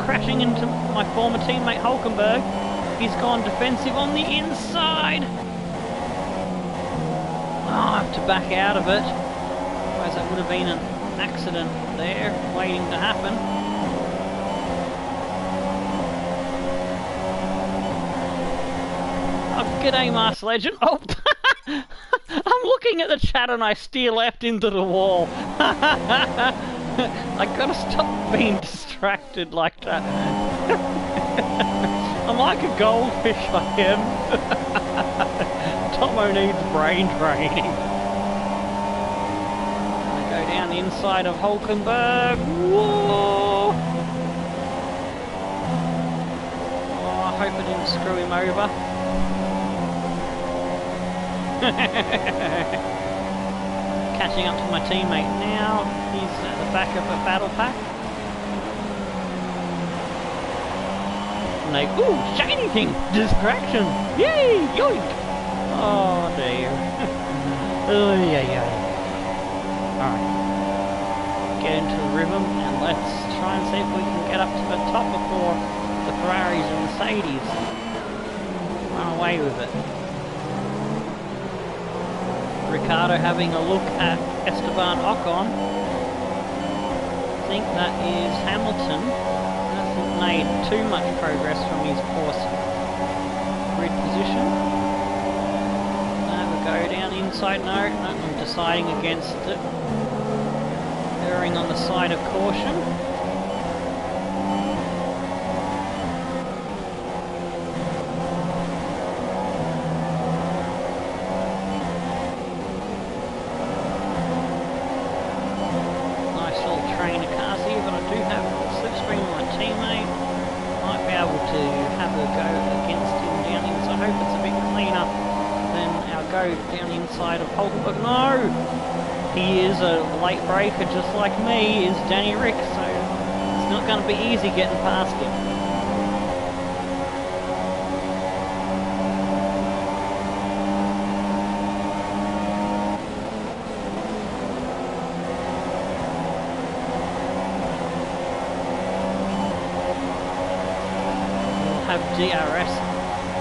crashing into my former teammate Hulkenberg. He's gone defensive on the inside. Oh, I have to back out of it. Otherwise that would have been an accident there waiting to happen. Oh, g'day, Master Legend. Oh, I'm looking at the chat and I steer left into the wall. I gotta stop being distracted like that. I'm like a goldfish, I am. Tomo needs brain training. Go down the inside of Hulkenberg. Whoa! Oh, I hope I didn't screw him over. Catching up to my teammate now. He's at the back of a battle pack. And they, ooh, shiny thing! Distraction! Yay! Yoink! Oh dear. Oh yeah, yeah. Alright. Get into the rhythm and let's try and see if we can get up to the top before the Ferraris and Mercedes run away with it. Ricardo having a look at Esteban Ocon. I think that is Hamilton. Hasn't made too much progress from his poor grid position. Have a go down inside. No, I'm deciding against it. Erring on the side of caution. Nice little train of cars here, but I do have the slipstream of my teammate. Might be able to have a go against him down in, so I hope it's a bit cleaner than our go down inside of Hulkenberg. No! He is a late breaker just like me, is Danny Rick, so it's not going to be easy getting past him. We'll have DRS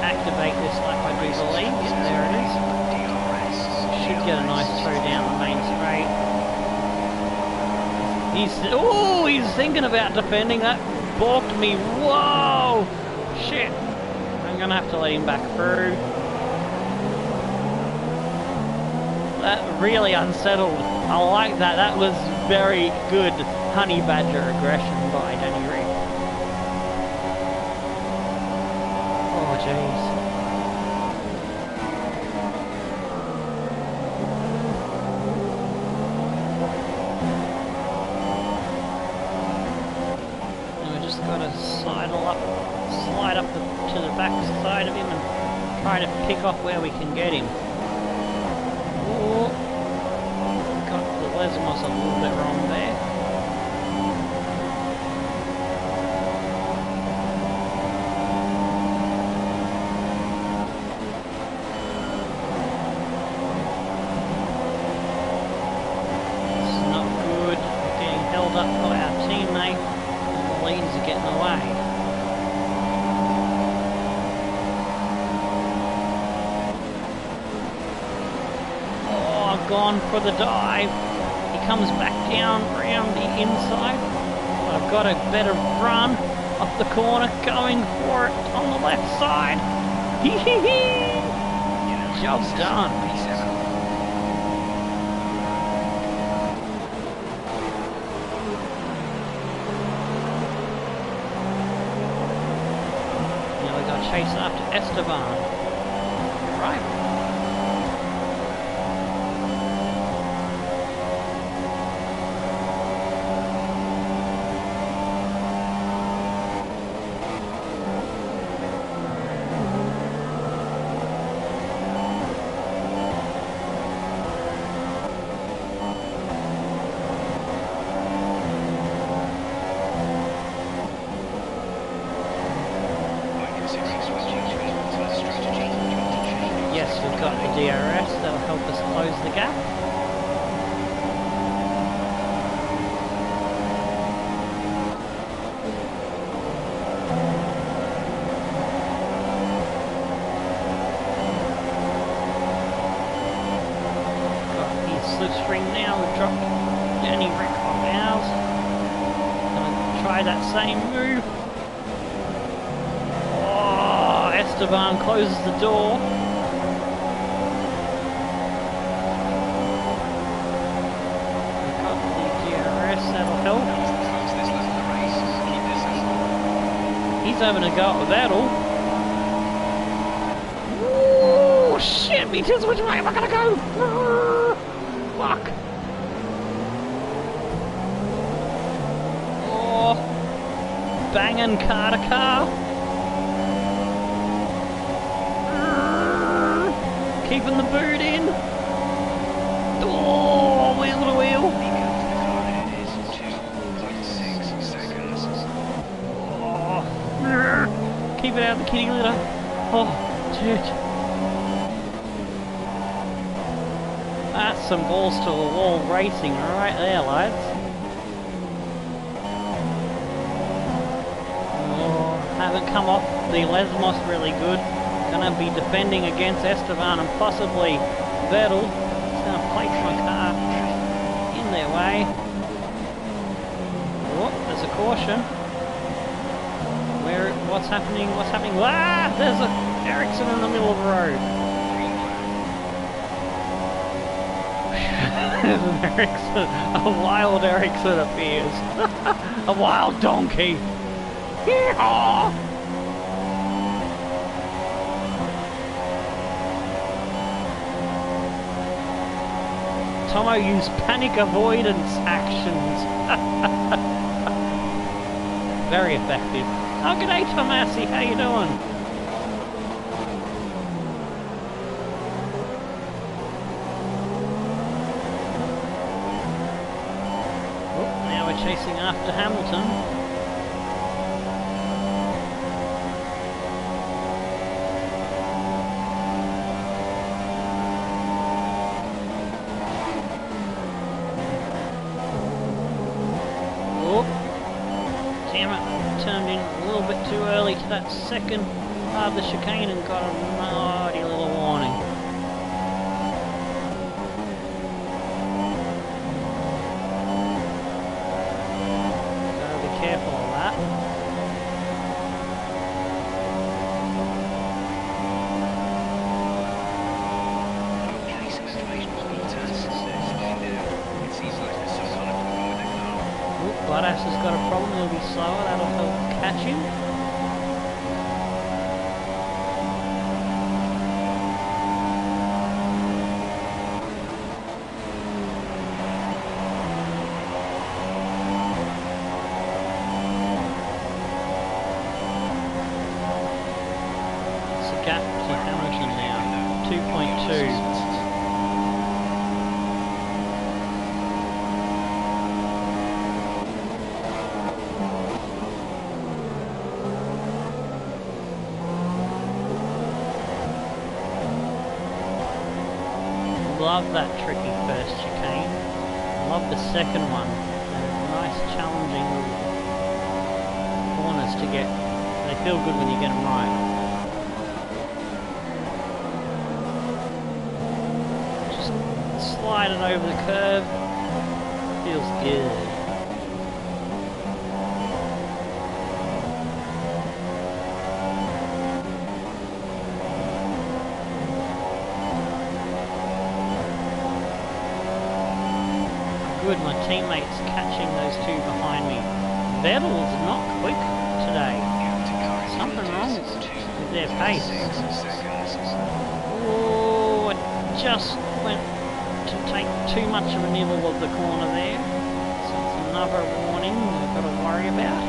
activate this like I do believe. Yep, there it is. Should get a nice throw down the main straight. He's thinking about defending that. Balked me. Whoa! Shit. I'm gonna have to let him back through. That really unsettled. I like that. That was very good honey badger aggression by Danny Reed. Oh jeez. Slide up to the back side of him and try to pick off where we can get him. Ooh. Got the Lesmos a little bit wrong there. It's not good. We're getting held up by our teammate. The leaders are getting away. Gone for the dive. He comes back down around the inside. But I've got a better run off the corner, going for it on the left side. Hee hee hee! Job's done. chase after Esteban. Right. Yes, we've got the DRS that'll help us close the gap. Got his slipstream now, we've dropped any wreck of ours. Gonna try that same move. Oh, Esteban closes the door. That'll help. He's having a go at Vettel. Ooh, shit, me just which way am I gonna go? Fuck. Oh, banging car to car. Keeping the boot in. Oh, wheel to wheel. Keep it out of the kitty litter. Oh, dude. That's some balls to the wall racing right there, lads. Oh, haven't come off the Lesmos really good. Gonna be defending against Esteban and possibly Vettel. It's gonna place my car in their way. Oh, there's a caution. What's happening? What's happening? Ah! There's a Ericsson in the middle of the road. There's an Ericsson. A wild Ericsson appears. A wild donkey. Yeehaw! Tomo used panic avoidance actions. Very effective. Oh, g'day Tomasi, how you doing? Oh, now we're chasing after Hamilton. Turned in a little bit too early to that second part of the chicane and got a naughty little warning. Gotta be careful of that. Bottas has got a problem, he'll be slower, that'll help catch him. It's a gap to Hamilton now, 2.2. Love that tricky first chicane. Love the second one. Nice challenging corners to get. They feel good when you get them right. Just slide it over the curve. Feels good. Good, my teammates catching those two behind me. Vettel's not quick today. Something wrong with their pace. 6 seconds. Oh, it just went to take too much of a nibble of the corner there. So it's another warning we've got to worry about.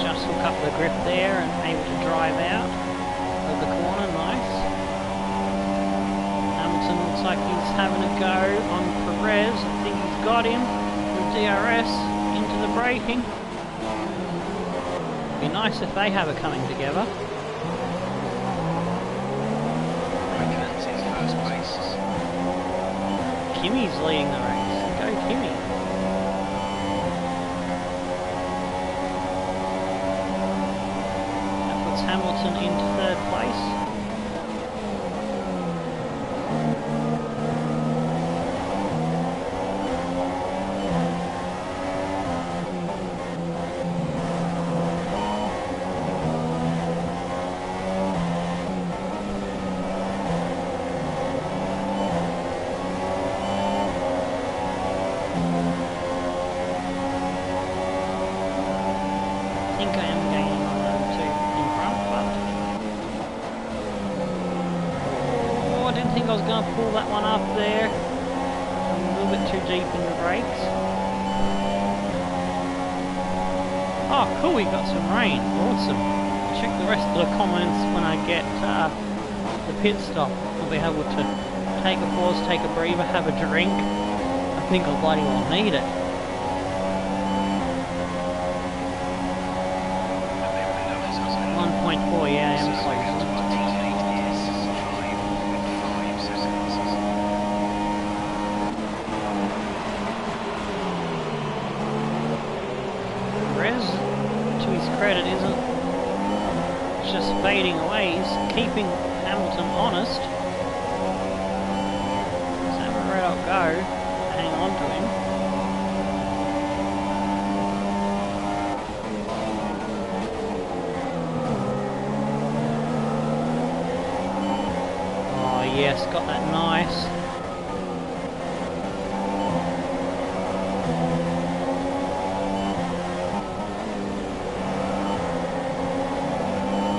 Just hook up the grip there and able to drive out of the corner, nice. Hamilton looks like he's having a go on Perez. I think he's got him with DRS into the braking. Be nice if they have it coming together. Raikkonen's in first place. Kimi's leading the race. Go Kimi. That puts Hamilton into third place. I think I am gaining on them two in front, but oh, I didn't think I was going to pull that one up there. I'm a little bit too deep in the brakes. Oh, cool, we got some rain. Awesome. I'll check the rest of the comments when I get the pit stop. I'll be able to take a pause, take a breather, have a drink. I think I'll bloody well need it. 1.4, yeah, I'm sorry. 28 is 5.5 seconds. Perez, to his credit, isn't just fading away. He's keeping Hamilton honest. He's having a red hot go. Hang on to him. Oh yes, got that nice.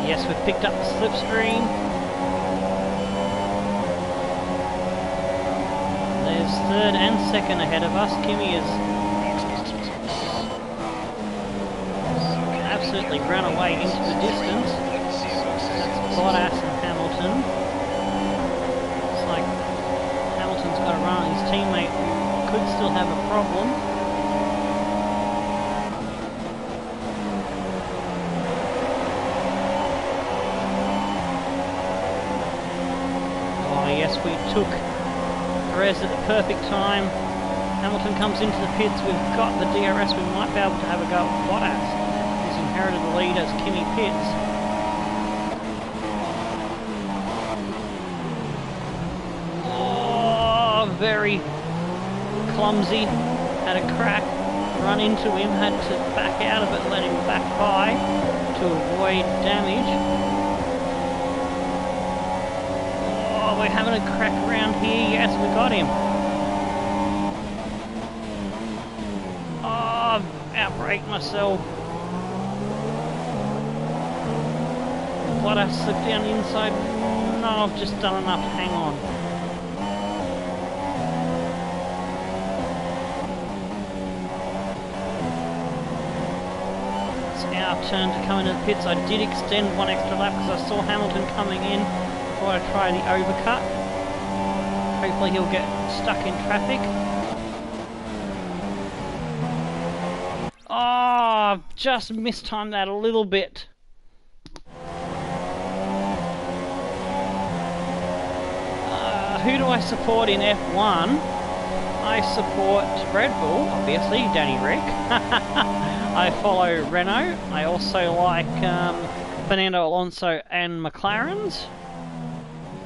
Yes, we've picked up the slipstream. There's third and second ahead of us. Kimi is absolutely run away into the distance. That's Bottas and Hamilton. Looks like Hamilton's got to run on his teammate who could still have a problem. Yes, we took Perez at the perfect time. Hamilton comes into the pits. We've got the DRS. We might be able to have a go at Bottas. He's inherited the lead as Kimi pits. Oh, very clumsy. Had a crack. Run into him. Had to back out of it. Let him back by to avoid damage. We're having a crack around here. Yes, we got him. Oh, I've outbraked myself. What I slipped down the inside. No, I've just done enough to hang on. It's our turn to come into the pits. I did extend one extra lap because I saw Hamilton coming in. Before I try the overcut. Hopefully he'll get stuck in traffic. Oh, I've just mistimed that a little bit. Who do I support in F1? I support Red Bull, obviously, Danny Rick. I follow Renault. I also like Fernando Alonso and McLaren's.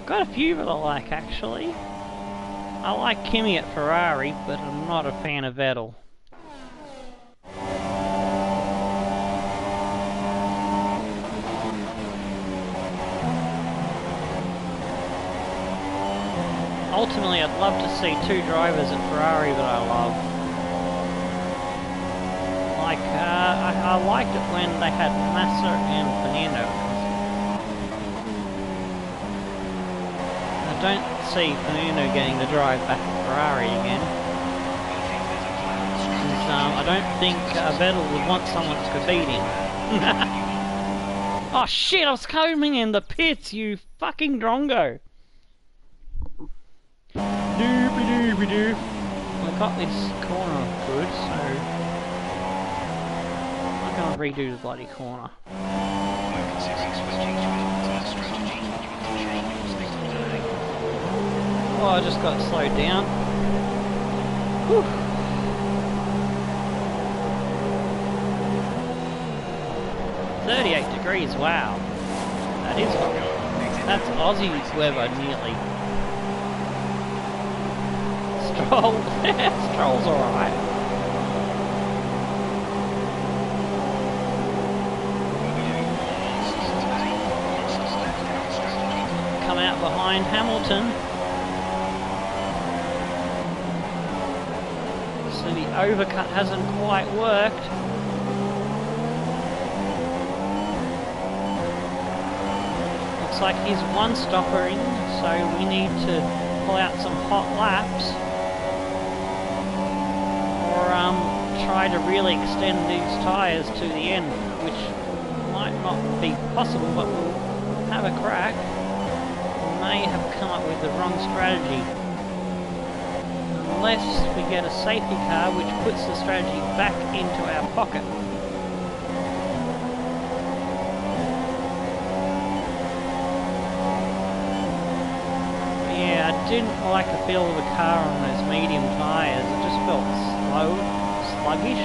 Got a few that I like, actually. I like Kimi at Ferrari, but I'm not a fan of Vettel. ultimately I'd love to see two drivers at Ferrari that I love. Like, I liked it when they had Massa and Fernando. I don't see Fernando getting to drive back at Ferrari again. And, I don't think Vettel would want someone to beat him. Oh shit, I was coming in the pits, you fucking drongo! Doobie-doobie-doo. I got this corner good, so I'm gonna redo the bloody corner. Oh, I just got slowed down. Whew. $38 degrees, wow. That is hot. That's Aussie weather nearly. Stroll. Stroll's alright. Come out behind Hamilton. So the overcut hasn't quite worked. Looks like he's one stopper in, so we need to pull out some hot laps. Or try to really extend these tyres to the end, which might not be possible, but we'll have a crack. We may have come up with the wrong strategy. Unless we get a safety car which puts the strategy back into our pocket. Yeah, I didn't like the feel of the car on those medium tyres. It just felt slow, sluggish.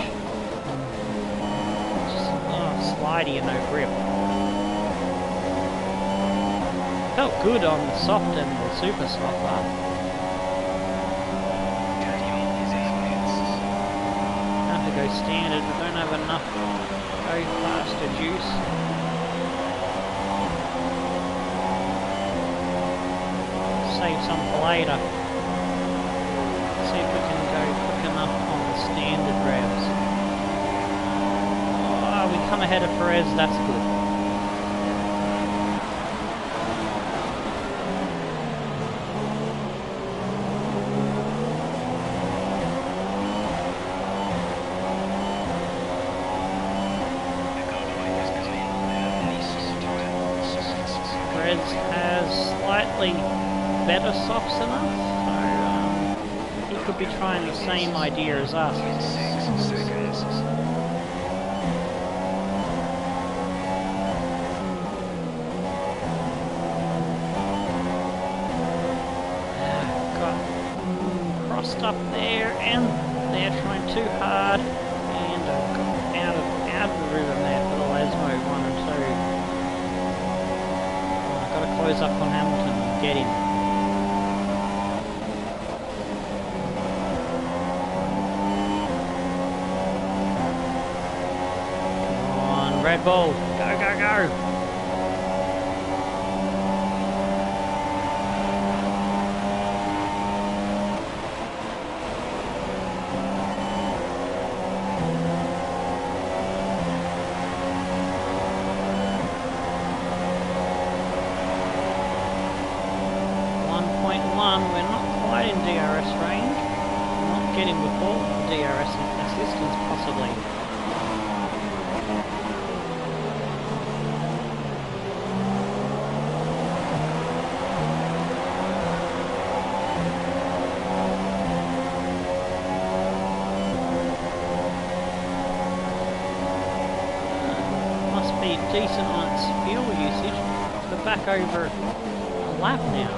Just slidey and no grip. Felt good on the soft and the super soft. Go standard, we don't have enough go faster juice. Save some for later. See if we can go quick enough on the standard revs. Oh, we come ahead of Perez, that's good. Better softs than us, so he could be trying the same idea as us. Got crossed up there, and they're trying too hard, and got out of the rhythm there for the Lesmo 1 and 2. I've got to close up on Hamilton and get him. Red Bull, go, go, go! We're not quite in DRS range. We're not getting before DRS assistance, possibly. Must be decent on its fuel usage. We're back over a lap now.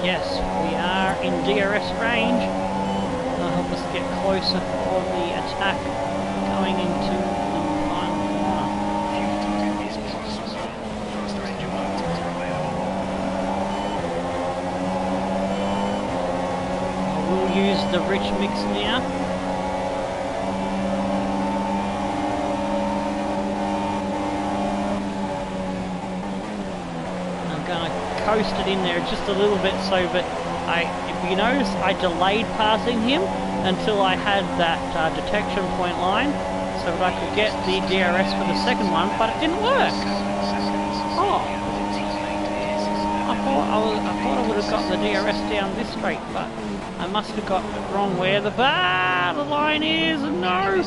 Yes, we are in DRS range. That'll help us get closer for the attack going into the final corner. the rich mix now. I'm gonna coast it in there just a little bit so that if you notice, I delayed passing him until I had that detection point line so that I could get the DRS for the second one, but it didn't work. Oh, I thought I would have got the DRS down this straight, but I must have got it wrong where the line is. No.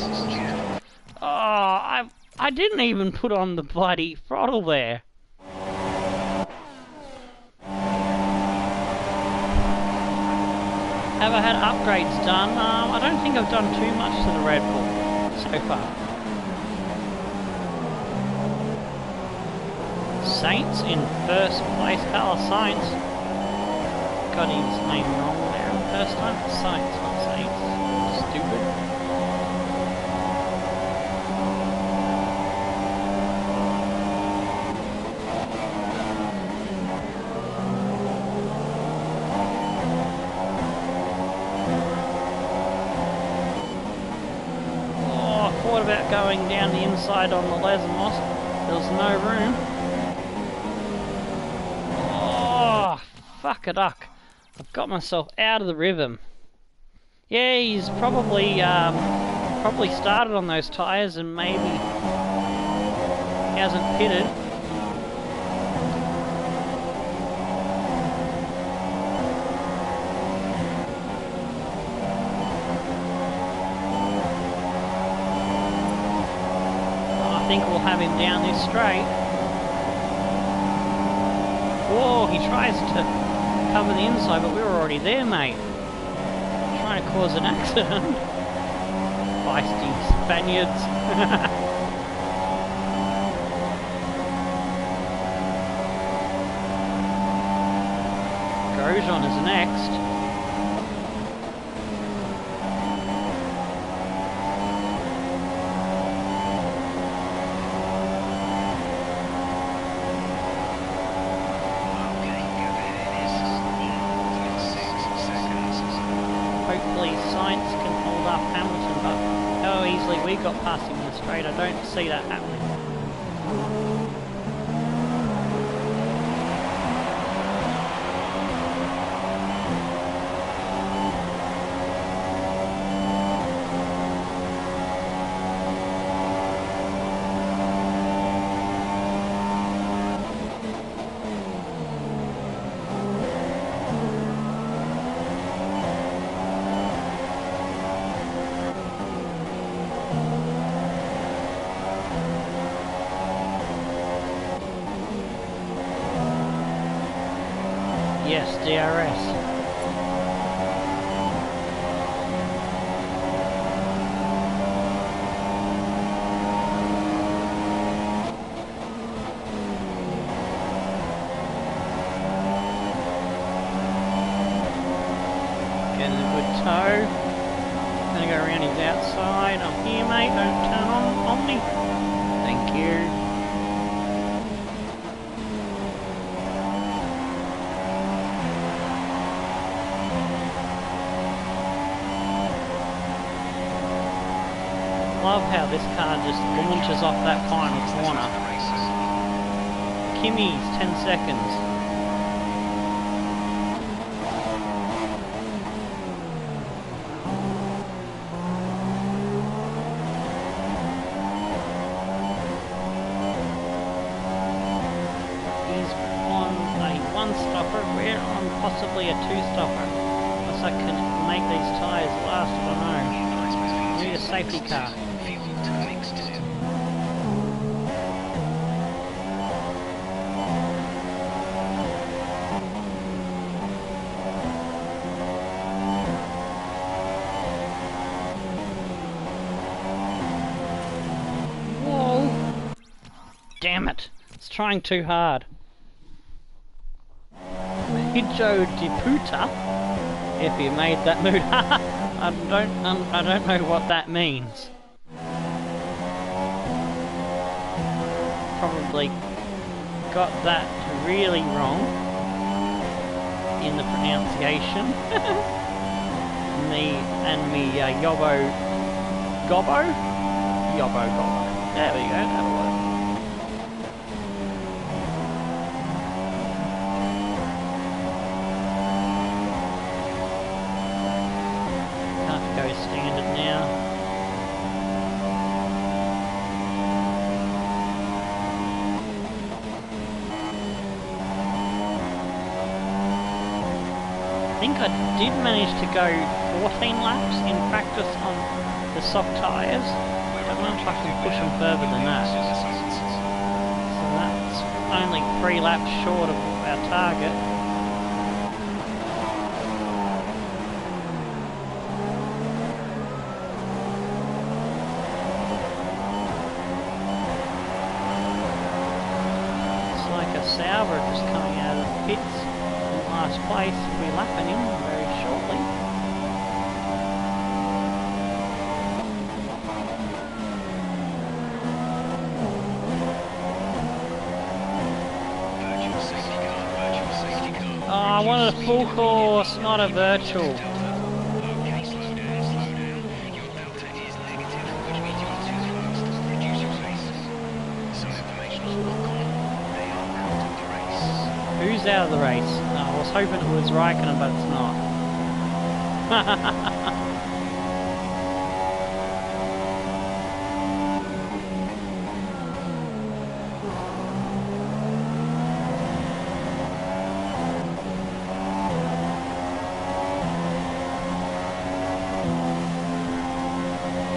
Oh, I didn't even put on the bloody throttle there. Have I had upgrades done? I don't think I've done too much to the Red Bull so far. Saints in first place. Carlos Sainz. Got his name wrong there the first time. Sainz, not Saints. Stupid. About going down the inside on the Lesmos. There was no room. Oh, fuck a duck. I've got myself out of the rhythm. Yeah, he's probably started on those tyres and maybe he hasn't pitted. I think we'll have him down this straight. Whoa, he tries to cover the inside, but we were already there, mate. Trying to cause an accident. Feisty Spaniards. Grosjean is next. We got past him in the straight. I don't see that happening. Yes, DRS. Getting a good toe. Gonna go around his outside. I'm here, mate. Don't turn on me. Thank you. Love how this car just launches off that final corner. Kimmy's 10 seconds. He's on a one-stopper, we're on possibly a two-stopper. Unless I can make these tyres last, I don't know. Need a safety car. Damn it! It's trying too hard. Hijo de puta, if he made that move. I don't know what that means. Probably got that really wrong in the pronunciation. me Yobbo Gobbo? Yobbo Gobbo. There we go, that'll work. Can't go standard now. I think I did manage to go 14 laps in practice on the soft tyres. I don't know if I can push them further than that. So that's only 3 laps short of our target. It's like a Sauber just coming out of the pits. Last place, we'll be lapping him very shortly. Oh, I wanted a full course, not a virtual. Okay, slow down, slow down. Your delta is negative, which means you are too fast. Reduce your pace. Some information on Qualcomm. They are out of the race. Who's out of the race? No, I was hoping it was Raikkonen, but it's not.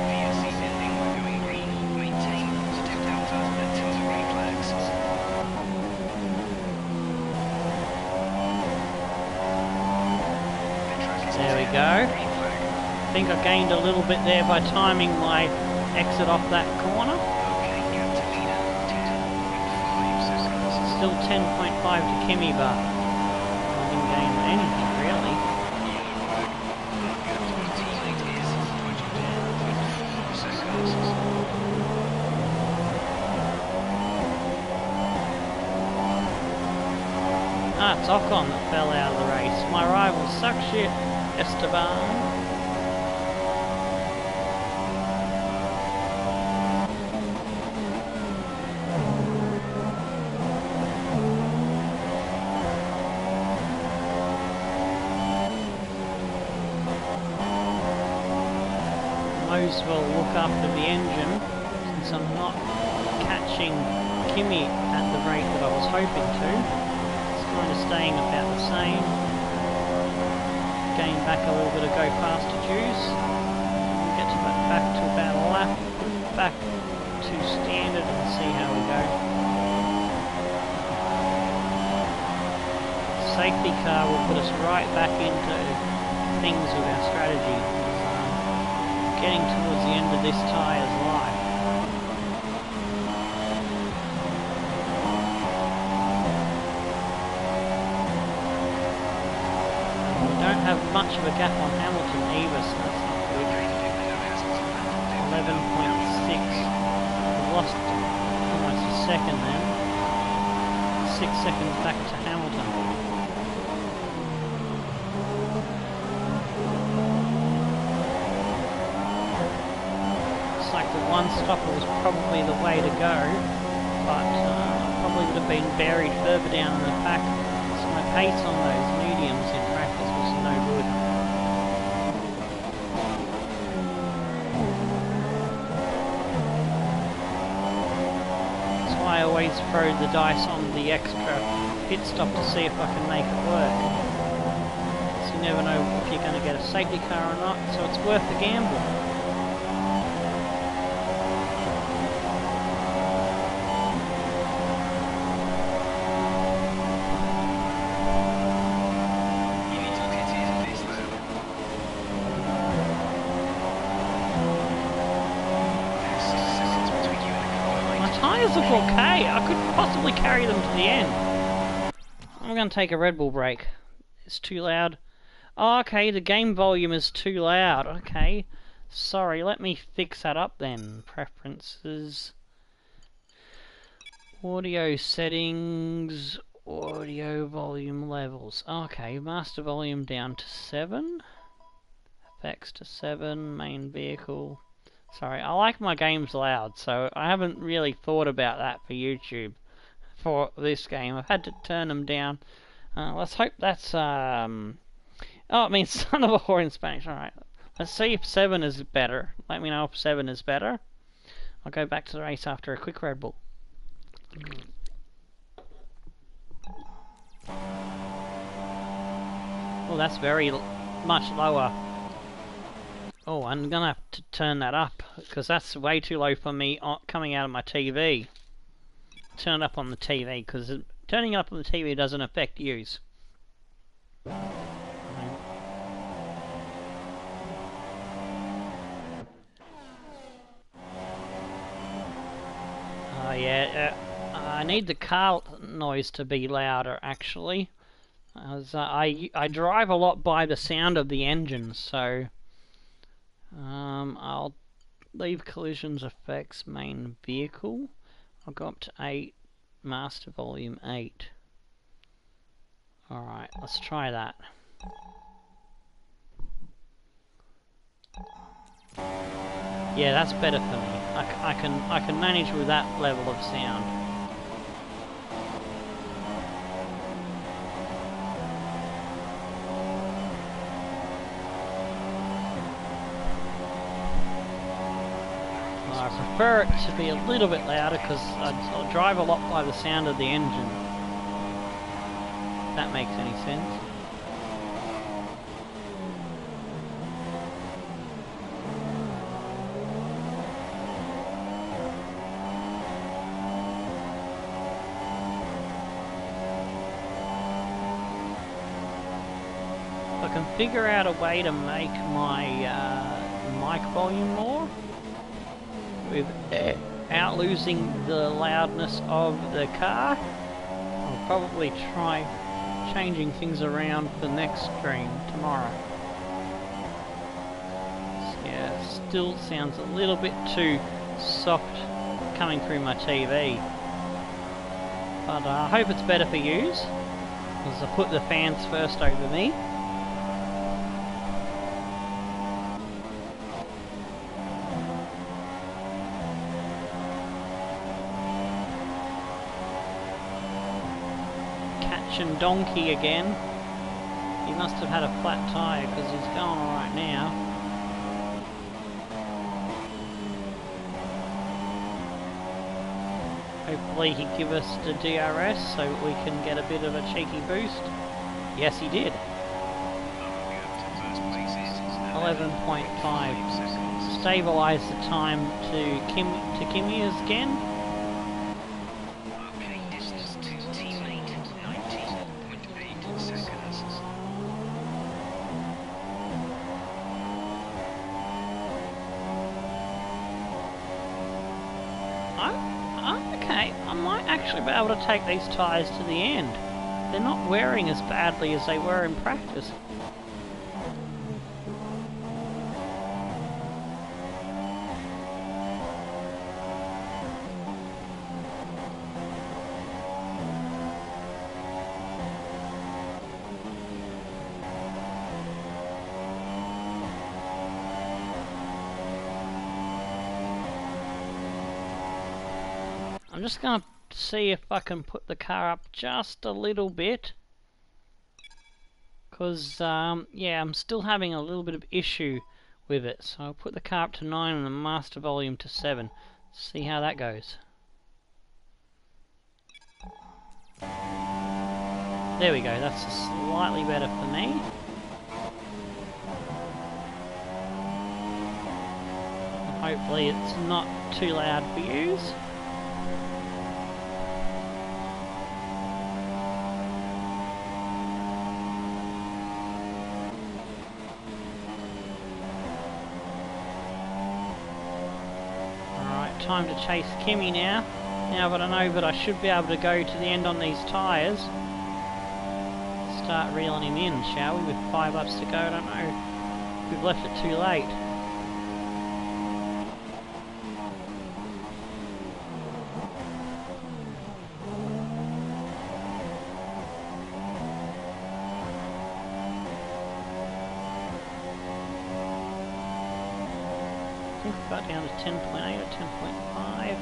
VSC ending, we're going green. Maintain positive delta until the green flags. There we go. I think I gained a little bit there by timing my exit off that corner. Okay, gap to leader, 10.5 seconds. Still 10.5 to Kimi, but I didn't gain anything really. Gap to our teammate is 21.4 seconds. Ah, it's Ocon that fell out of the race. My rival suck shit, Esteban. Might as well look after the engine since I'm not catching Kimi at the rate that I was hoping to. It's kind of staying about the same. Gain back a little bit of go faster juice. We'll get to back to about a lap, back to standard and see how we go. Safety car will put us right back into things with our strategy. Getting towards the end of this tyre's life. We don't have much of a gap on Hamilton either, so that's not good. 11.6. We've lost almost a second then. 6 seconds back to Hamilton. Like the one stopper was probably the way to go, but probably would have been buried further down in the pack, so my pace on those mediums in practice was no good. That's why I always throw the dice on the extra pit stop to see if I can make it work. So you never know if you're going to get a safety car or not, so it's worth the gamble. Look okay, I could possibly carry them to the end. I'm going to take a Red Bull break. It's too loud. Oh, okay, the game volume is too loud. Okay, sorry, let me fix that up then. Preferences. Audio settings. Audio volume levels. Okay, master volume down to 7. effects to 7, main vehicle. Sorry, I like my games loud, so I haven't really thought about that for YouTube for this game. I've had to turn them down. Let's hope that's oh, it means son of a whore in Spanish. Alright, let's see if 7 is better. Let me know if 7 is better. I'll go back to the race after a quick Red Bull. Oh, that's very much lower. Oh, I'm gonna have to turn that up because that's way too low for me coming out of my TV. Turn it up on the TV because turning it up on the TV doesn't affect use. Yeah, I need the car noise to be louder actually. As I drive a lot by the sound of the engine, so I'll leave collisions effects main vehicle. I'll go up to 8, master volume 8. Alright, let's try that. Yeah, that's better for me. I can manage with that level of sound. I prefer it to be a little bit louder because I drive a lot by the sound of the engine. If that makes any sense. I can figure out a way to make my mic volume more without losing the loudness of the car. I'll probably try changing things around for the next stream tomorrow. Yeah, still sounds a little bit too soft coming through my TV. But I hope it's better for yous, because I put the fans first over me. Catching Donkey again. He must have had a flat tyre because he's going alright now. Hopefully he'd give us the DRS so we can get a bit of a cheeky boost. Yes, he did. 11.5. Stabilise the time to Kimi again. Okay, distance to teammate, 19.8 seconds. Okay, I might actually be able to take these tyres to the end. They're not wearing as badly as they were in practice. I'm just going to see if I can put the car up just a little bit. Because, yeah, I'm still having a little bit of issue with it. So I'll put the car up to 9 and the master volume to 7. See how that goes. There we go, that's slightly better for me. Hopefully it's not too loud for yous. Time to chase Kimi now. Now that I know that I should be able to go to the end on these tyres. Start reeling him in, shall we? With 5 laps to go, I don't know. We've left it too late. think we got down to 10.8 or 10.5.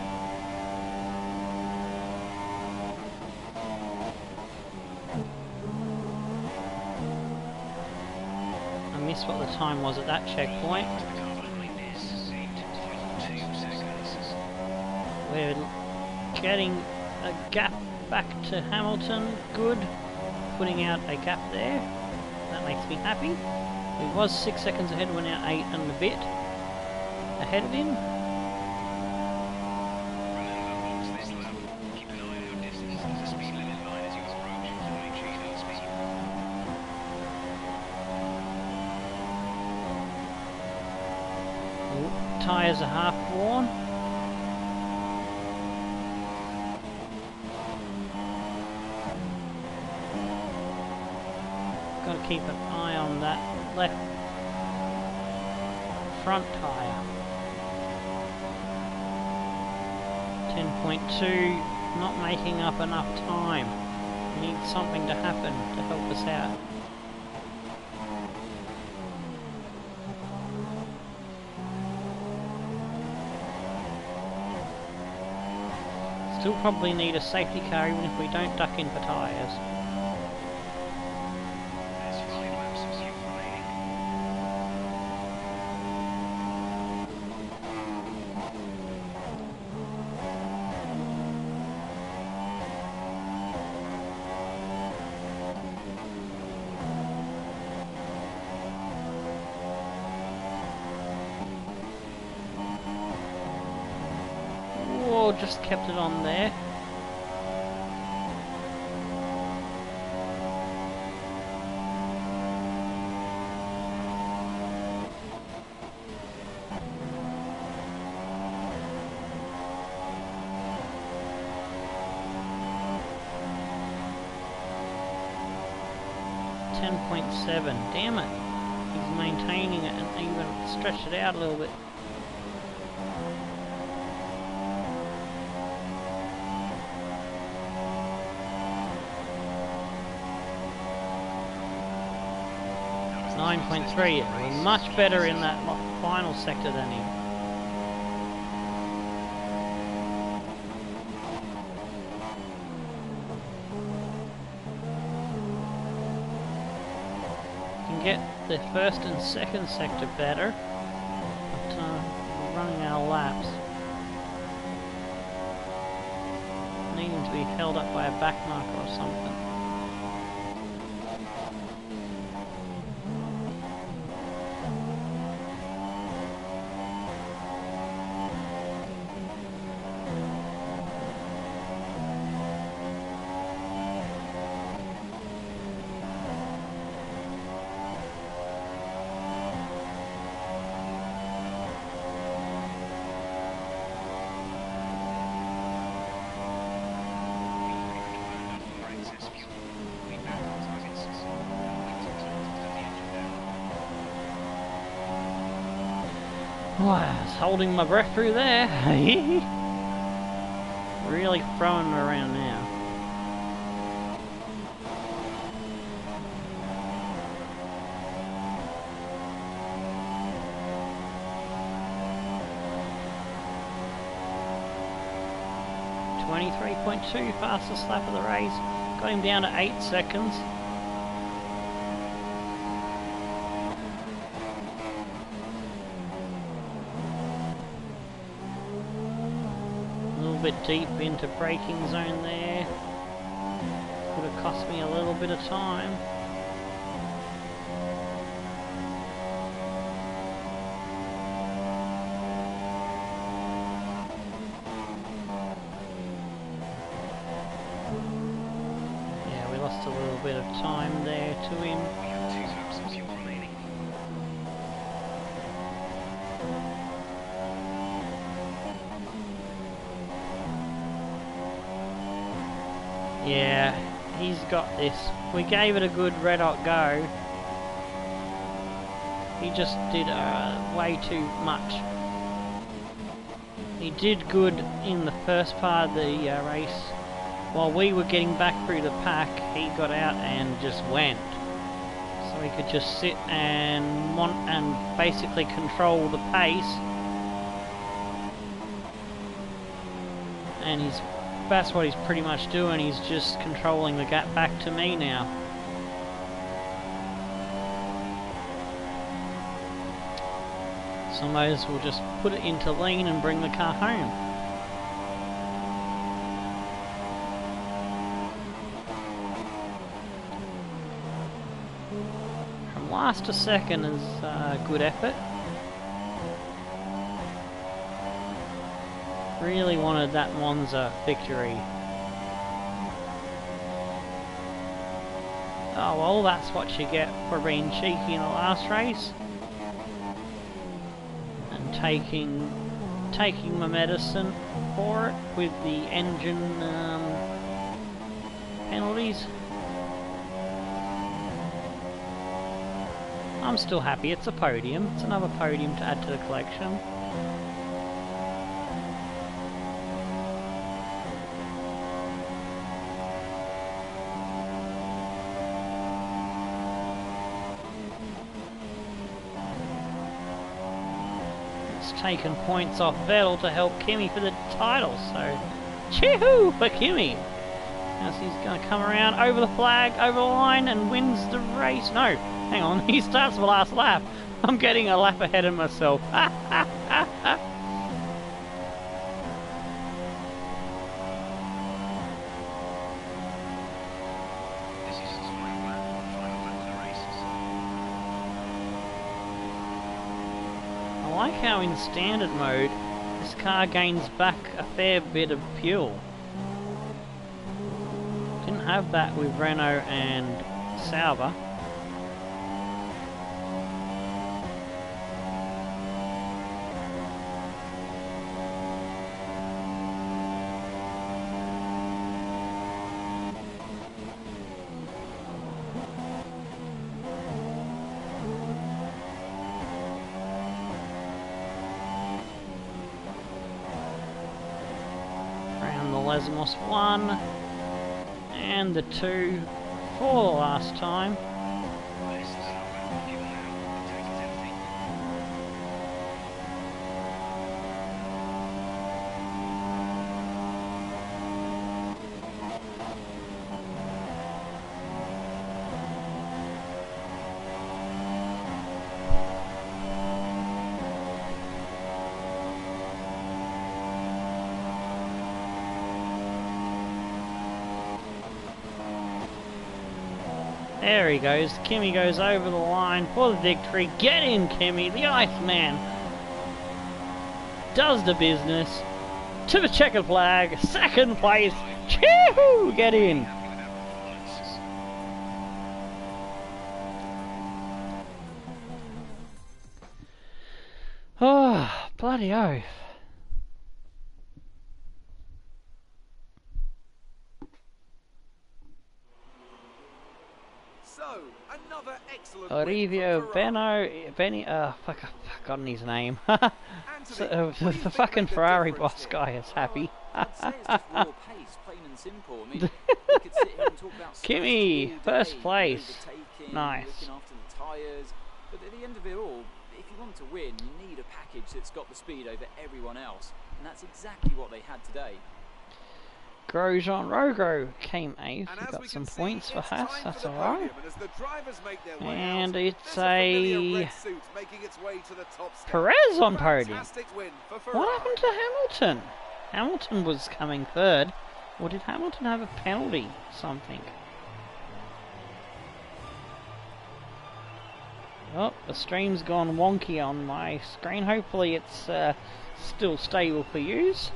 I missed what the time was at that checkpoint. We're getting a gap back to Hamilton. Good. Putting out a gap there. That makes me happy. He was 6 seconds ahead, we're now 8 and a bit ahead of him. Remember, once this lap, keep an eye on your distance and the speed limit line as you approach, so make sure you don't speed. Tyres are half worn. Got to keep an eye on that left front tyre. 10.2, not making up enough time. Need something to happen to help us out. Still probably need a safety car even if we don't duck in for tyres. There's 5 laps of fuel remaining. Whoa, just kept it on there. .7. Damn it. He's maintaining it and even stretched it out a little bit. It's 9.3. We're much better in that final sector than him. Get the first and second sector better, but we're running out of laps. Needing to be held up by a back marker or something. Wow, I was holding my breath through there. Really throwing it around now. .2, fastest lap of the race. Got him down to 8 seconds. Bit deep into braking zone there. Could have cost me a little bit of time. Yeah, we lost a little bit of time there to him. We have 2 laps of fuel remaining. Yeah, he's got this. We gave it a good red hot go. He just did way too much. He did good in the first part of the race. While we were getting back through the pack, he got out and just went. So he could just sit and basically control the pace And that's what he's pretty much doing. He's just controlling the gap back to me now. So I might as well just put it into lean and bring the car home. From last to second is a good effort. Really wanted that Monza victory. Oh well, that's what you get for being cheeky in the last race. And taking my medicine for it with the engine penalties. I'm still happy, it's a podium. It's another podium to add to the collection. Taken points off Vettel to help Kimi for the title, so chee-hoo for Kimi as he's going to come around over the flag, over the line and wins the race. No, hang on, he starts the last lap. I'm getting a lap ahead of myself. This is his final lap of the races. I like how in standard mode this car gains back a fair bit of fuel. Didn't have that with Renault and Sauber. Lesmos 1 and the 2 for the last time. There he goes. Kimi goes over the line for the victory. Get in, Kimi. The Iceman does the business. To the checkered flag. Second place. Chee-hoo! Get in. Oh, bloody oath. Orivio fuck, I've forgotten his name. So, the fucking Ferrari boss guy is happy. Kimi, first place. Nice. But at the end of it all, if you want to win, you need a package that's got the speed over everyone else, and that's exactly what they had today. Grosjean Rogo came 8th, he got some points for Haas, that's alright. And it's a Perez on podium. What happened to Hamilton? Hamilton was coming 3rd, or did Hamilton have a penalty? Something. Oh, the stream's gone wonky on my screen, hopefully it's still stable for use.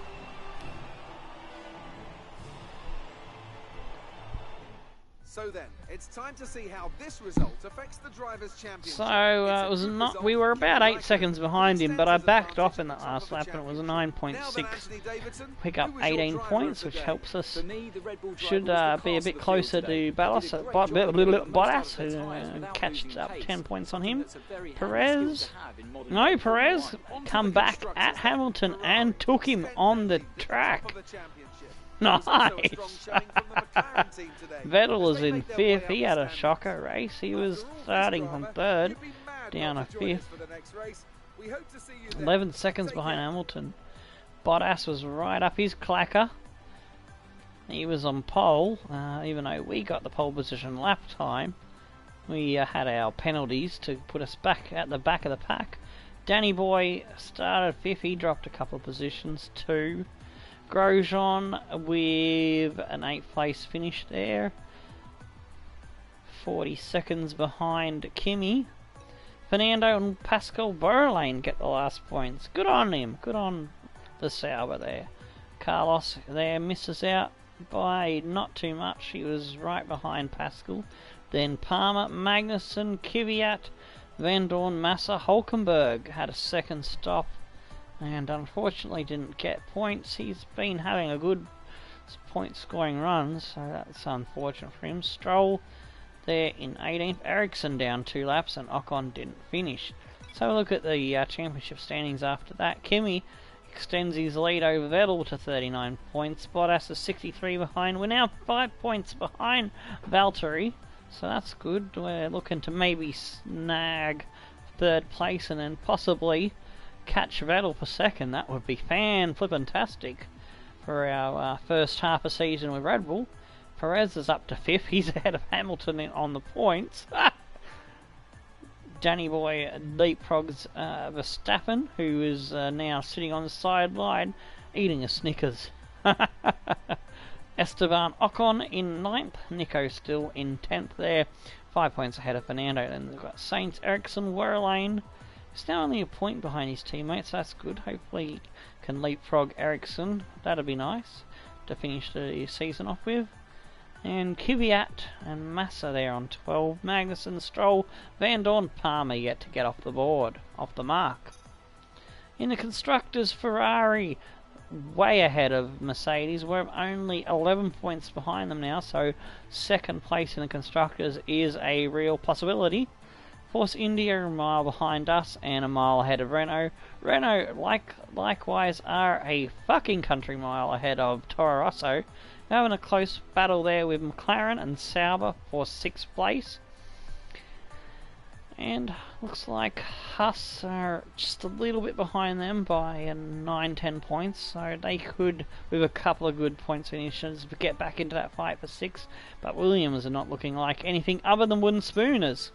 So then, it's time to see how this result affects the drivers' championship. So it was not. We were about 8 seconds behind him, but I backed off in that last lap, and it was a 9.6. Pick up 18 points, which helps us. Should be a bit closer to Bottas, who catched up 10 points on him. Perez, come back at Hamilton and took him on the track. Nice! Vettel was in 5th, he had a shocker race, he was starting from 3rd, down a 5th. 11 seconds behind Hamilton. Bottas was right up his clacker. He was on pole, even though we got the pole position lap time. We had our penalties to put us back at the back of the pack. Danny Boy started 5th, he dropped a couple of positions too. Grosjean with an 8th place finish there. 40 seconds behind Kimi. Fernando and Pascal Wehrlein get the last points. Good on him, good on the Sauber there. Carlos there misses out by not too much, he was right behind Pascal. Then Palmer, Magnussen, Kvyat, Van Dorn, Massa, Hulkenberg had a second stop and unfortunately didn't get points. He's been having a good point scoring run, so that's unfortunate for him. Stroll there in 18th, Ericsson down 2 laps and Ocon didn't finish. So look at the championship standings after that. Kimi extends his lead over Vettel to 39 points. Bottas is 63 behind. We're now 5 points behind Valtteri, so that's good. We're looking to maybe snag 3rd place and then possibly catch Vettel for 2nd. That would be fan-flippantastic for our first half of season with Red Bull. Perez is up to 5th. He's ahead of Hamilton on the points. Danny Boy leapfrogs Verstappen, who is now sitting on the sideline eating a Snickers. Esteban Ocon in 9th, Nico still in 10th there, 5 points ahead of Fernando. Then we've got Sainz, Ericsson, Wehrlein. He's now only a point behind his teammates, that's good. Hopefully he can leapfrog Ericsson, that'd be nice to finish the season off with. And Kvyat and Massa there on 12. Magnussen, Stroll, Van Dorn, Palmer yet to get off the board, off the mark. In the Constructors, Ferrari way ahead of Mercedes. We're only 11 points behind them now, so 2nd place in the Constructors is a real possibility. Force India a mile behind us and a mile ahead of Renault. Renault, likewise, are a fucking country mile ahead of Toro Rosso. Having a close battle there with McLaren and Sauber for 6th place. And looks like Haas are just a little bit behind them by 9-10 points, so they could, with a couple of good points finishes, get back into that fight for 6th. But Williams are not looking like anything other than wooden spooners.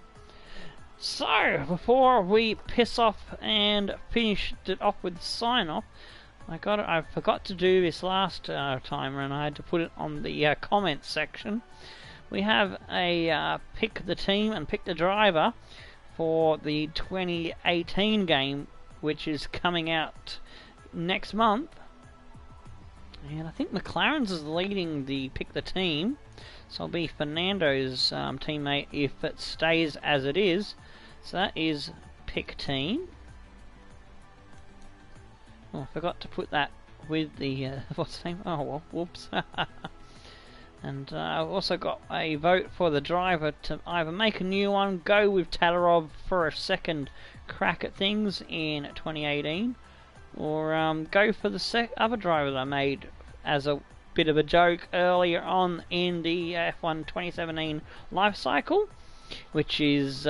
So, before we piss off and finish it off with the sign-off, I forgot to do this last time, and I had to put it on the comments section. We have a pick the team and pick the driver for the 2018 game, which is coming out next month. And I think McLaren's is leading the pick the team, so it'll be Fernando's teammate if it stays as it is. So that is pick team. Oh, I forgot to put that with the, what's the name? Oh, well, whoops. And I've also got a vote for the driver to either make a new one, go with Tattarov for a 2nd crack at things in 2018, or go for the other driver that I made as a bit of a joke earlier on in the F1 2017 life cycle, which is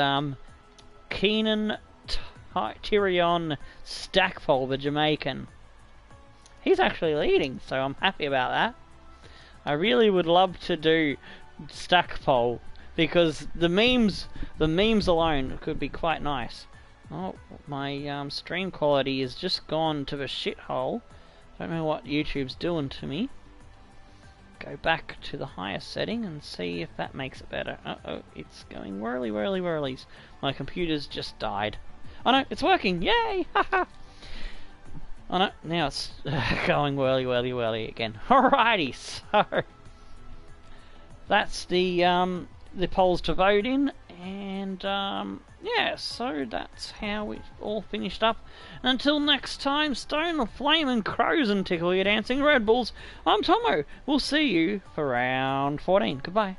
Keenan Tyrion Stackpole, the Jamaican. He's actually leading, so I'm happy about that. I really would love to do Stackpole because the memes alone could be quite nice. Oh, my stream quality has just gone to the shithole. Don't know what YouTube's doing to me. Go back to the highest setting and see if that makes it better. Uh-oh, it's going whirlies. My computer's just died. Oh no, it's working! Yay! Haha! Oh no, now it's going whirly again. Alrighty, so that's the polls to vote in, and yeah, so that's how we all finished up. And until next time, stone the flame and crows and tickle your dancing Red Bulls. I'm Tomo. We'll see you for round 14. Goodbye.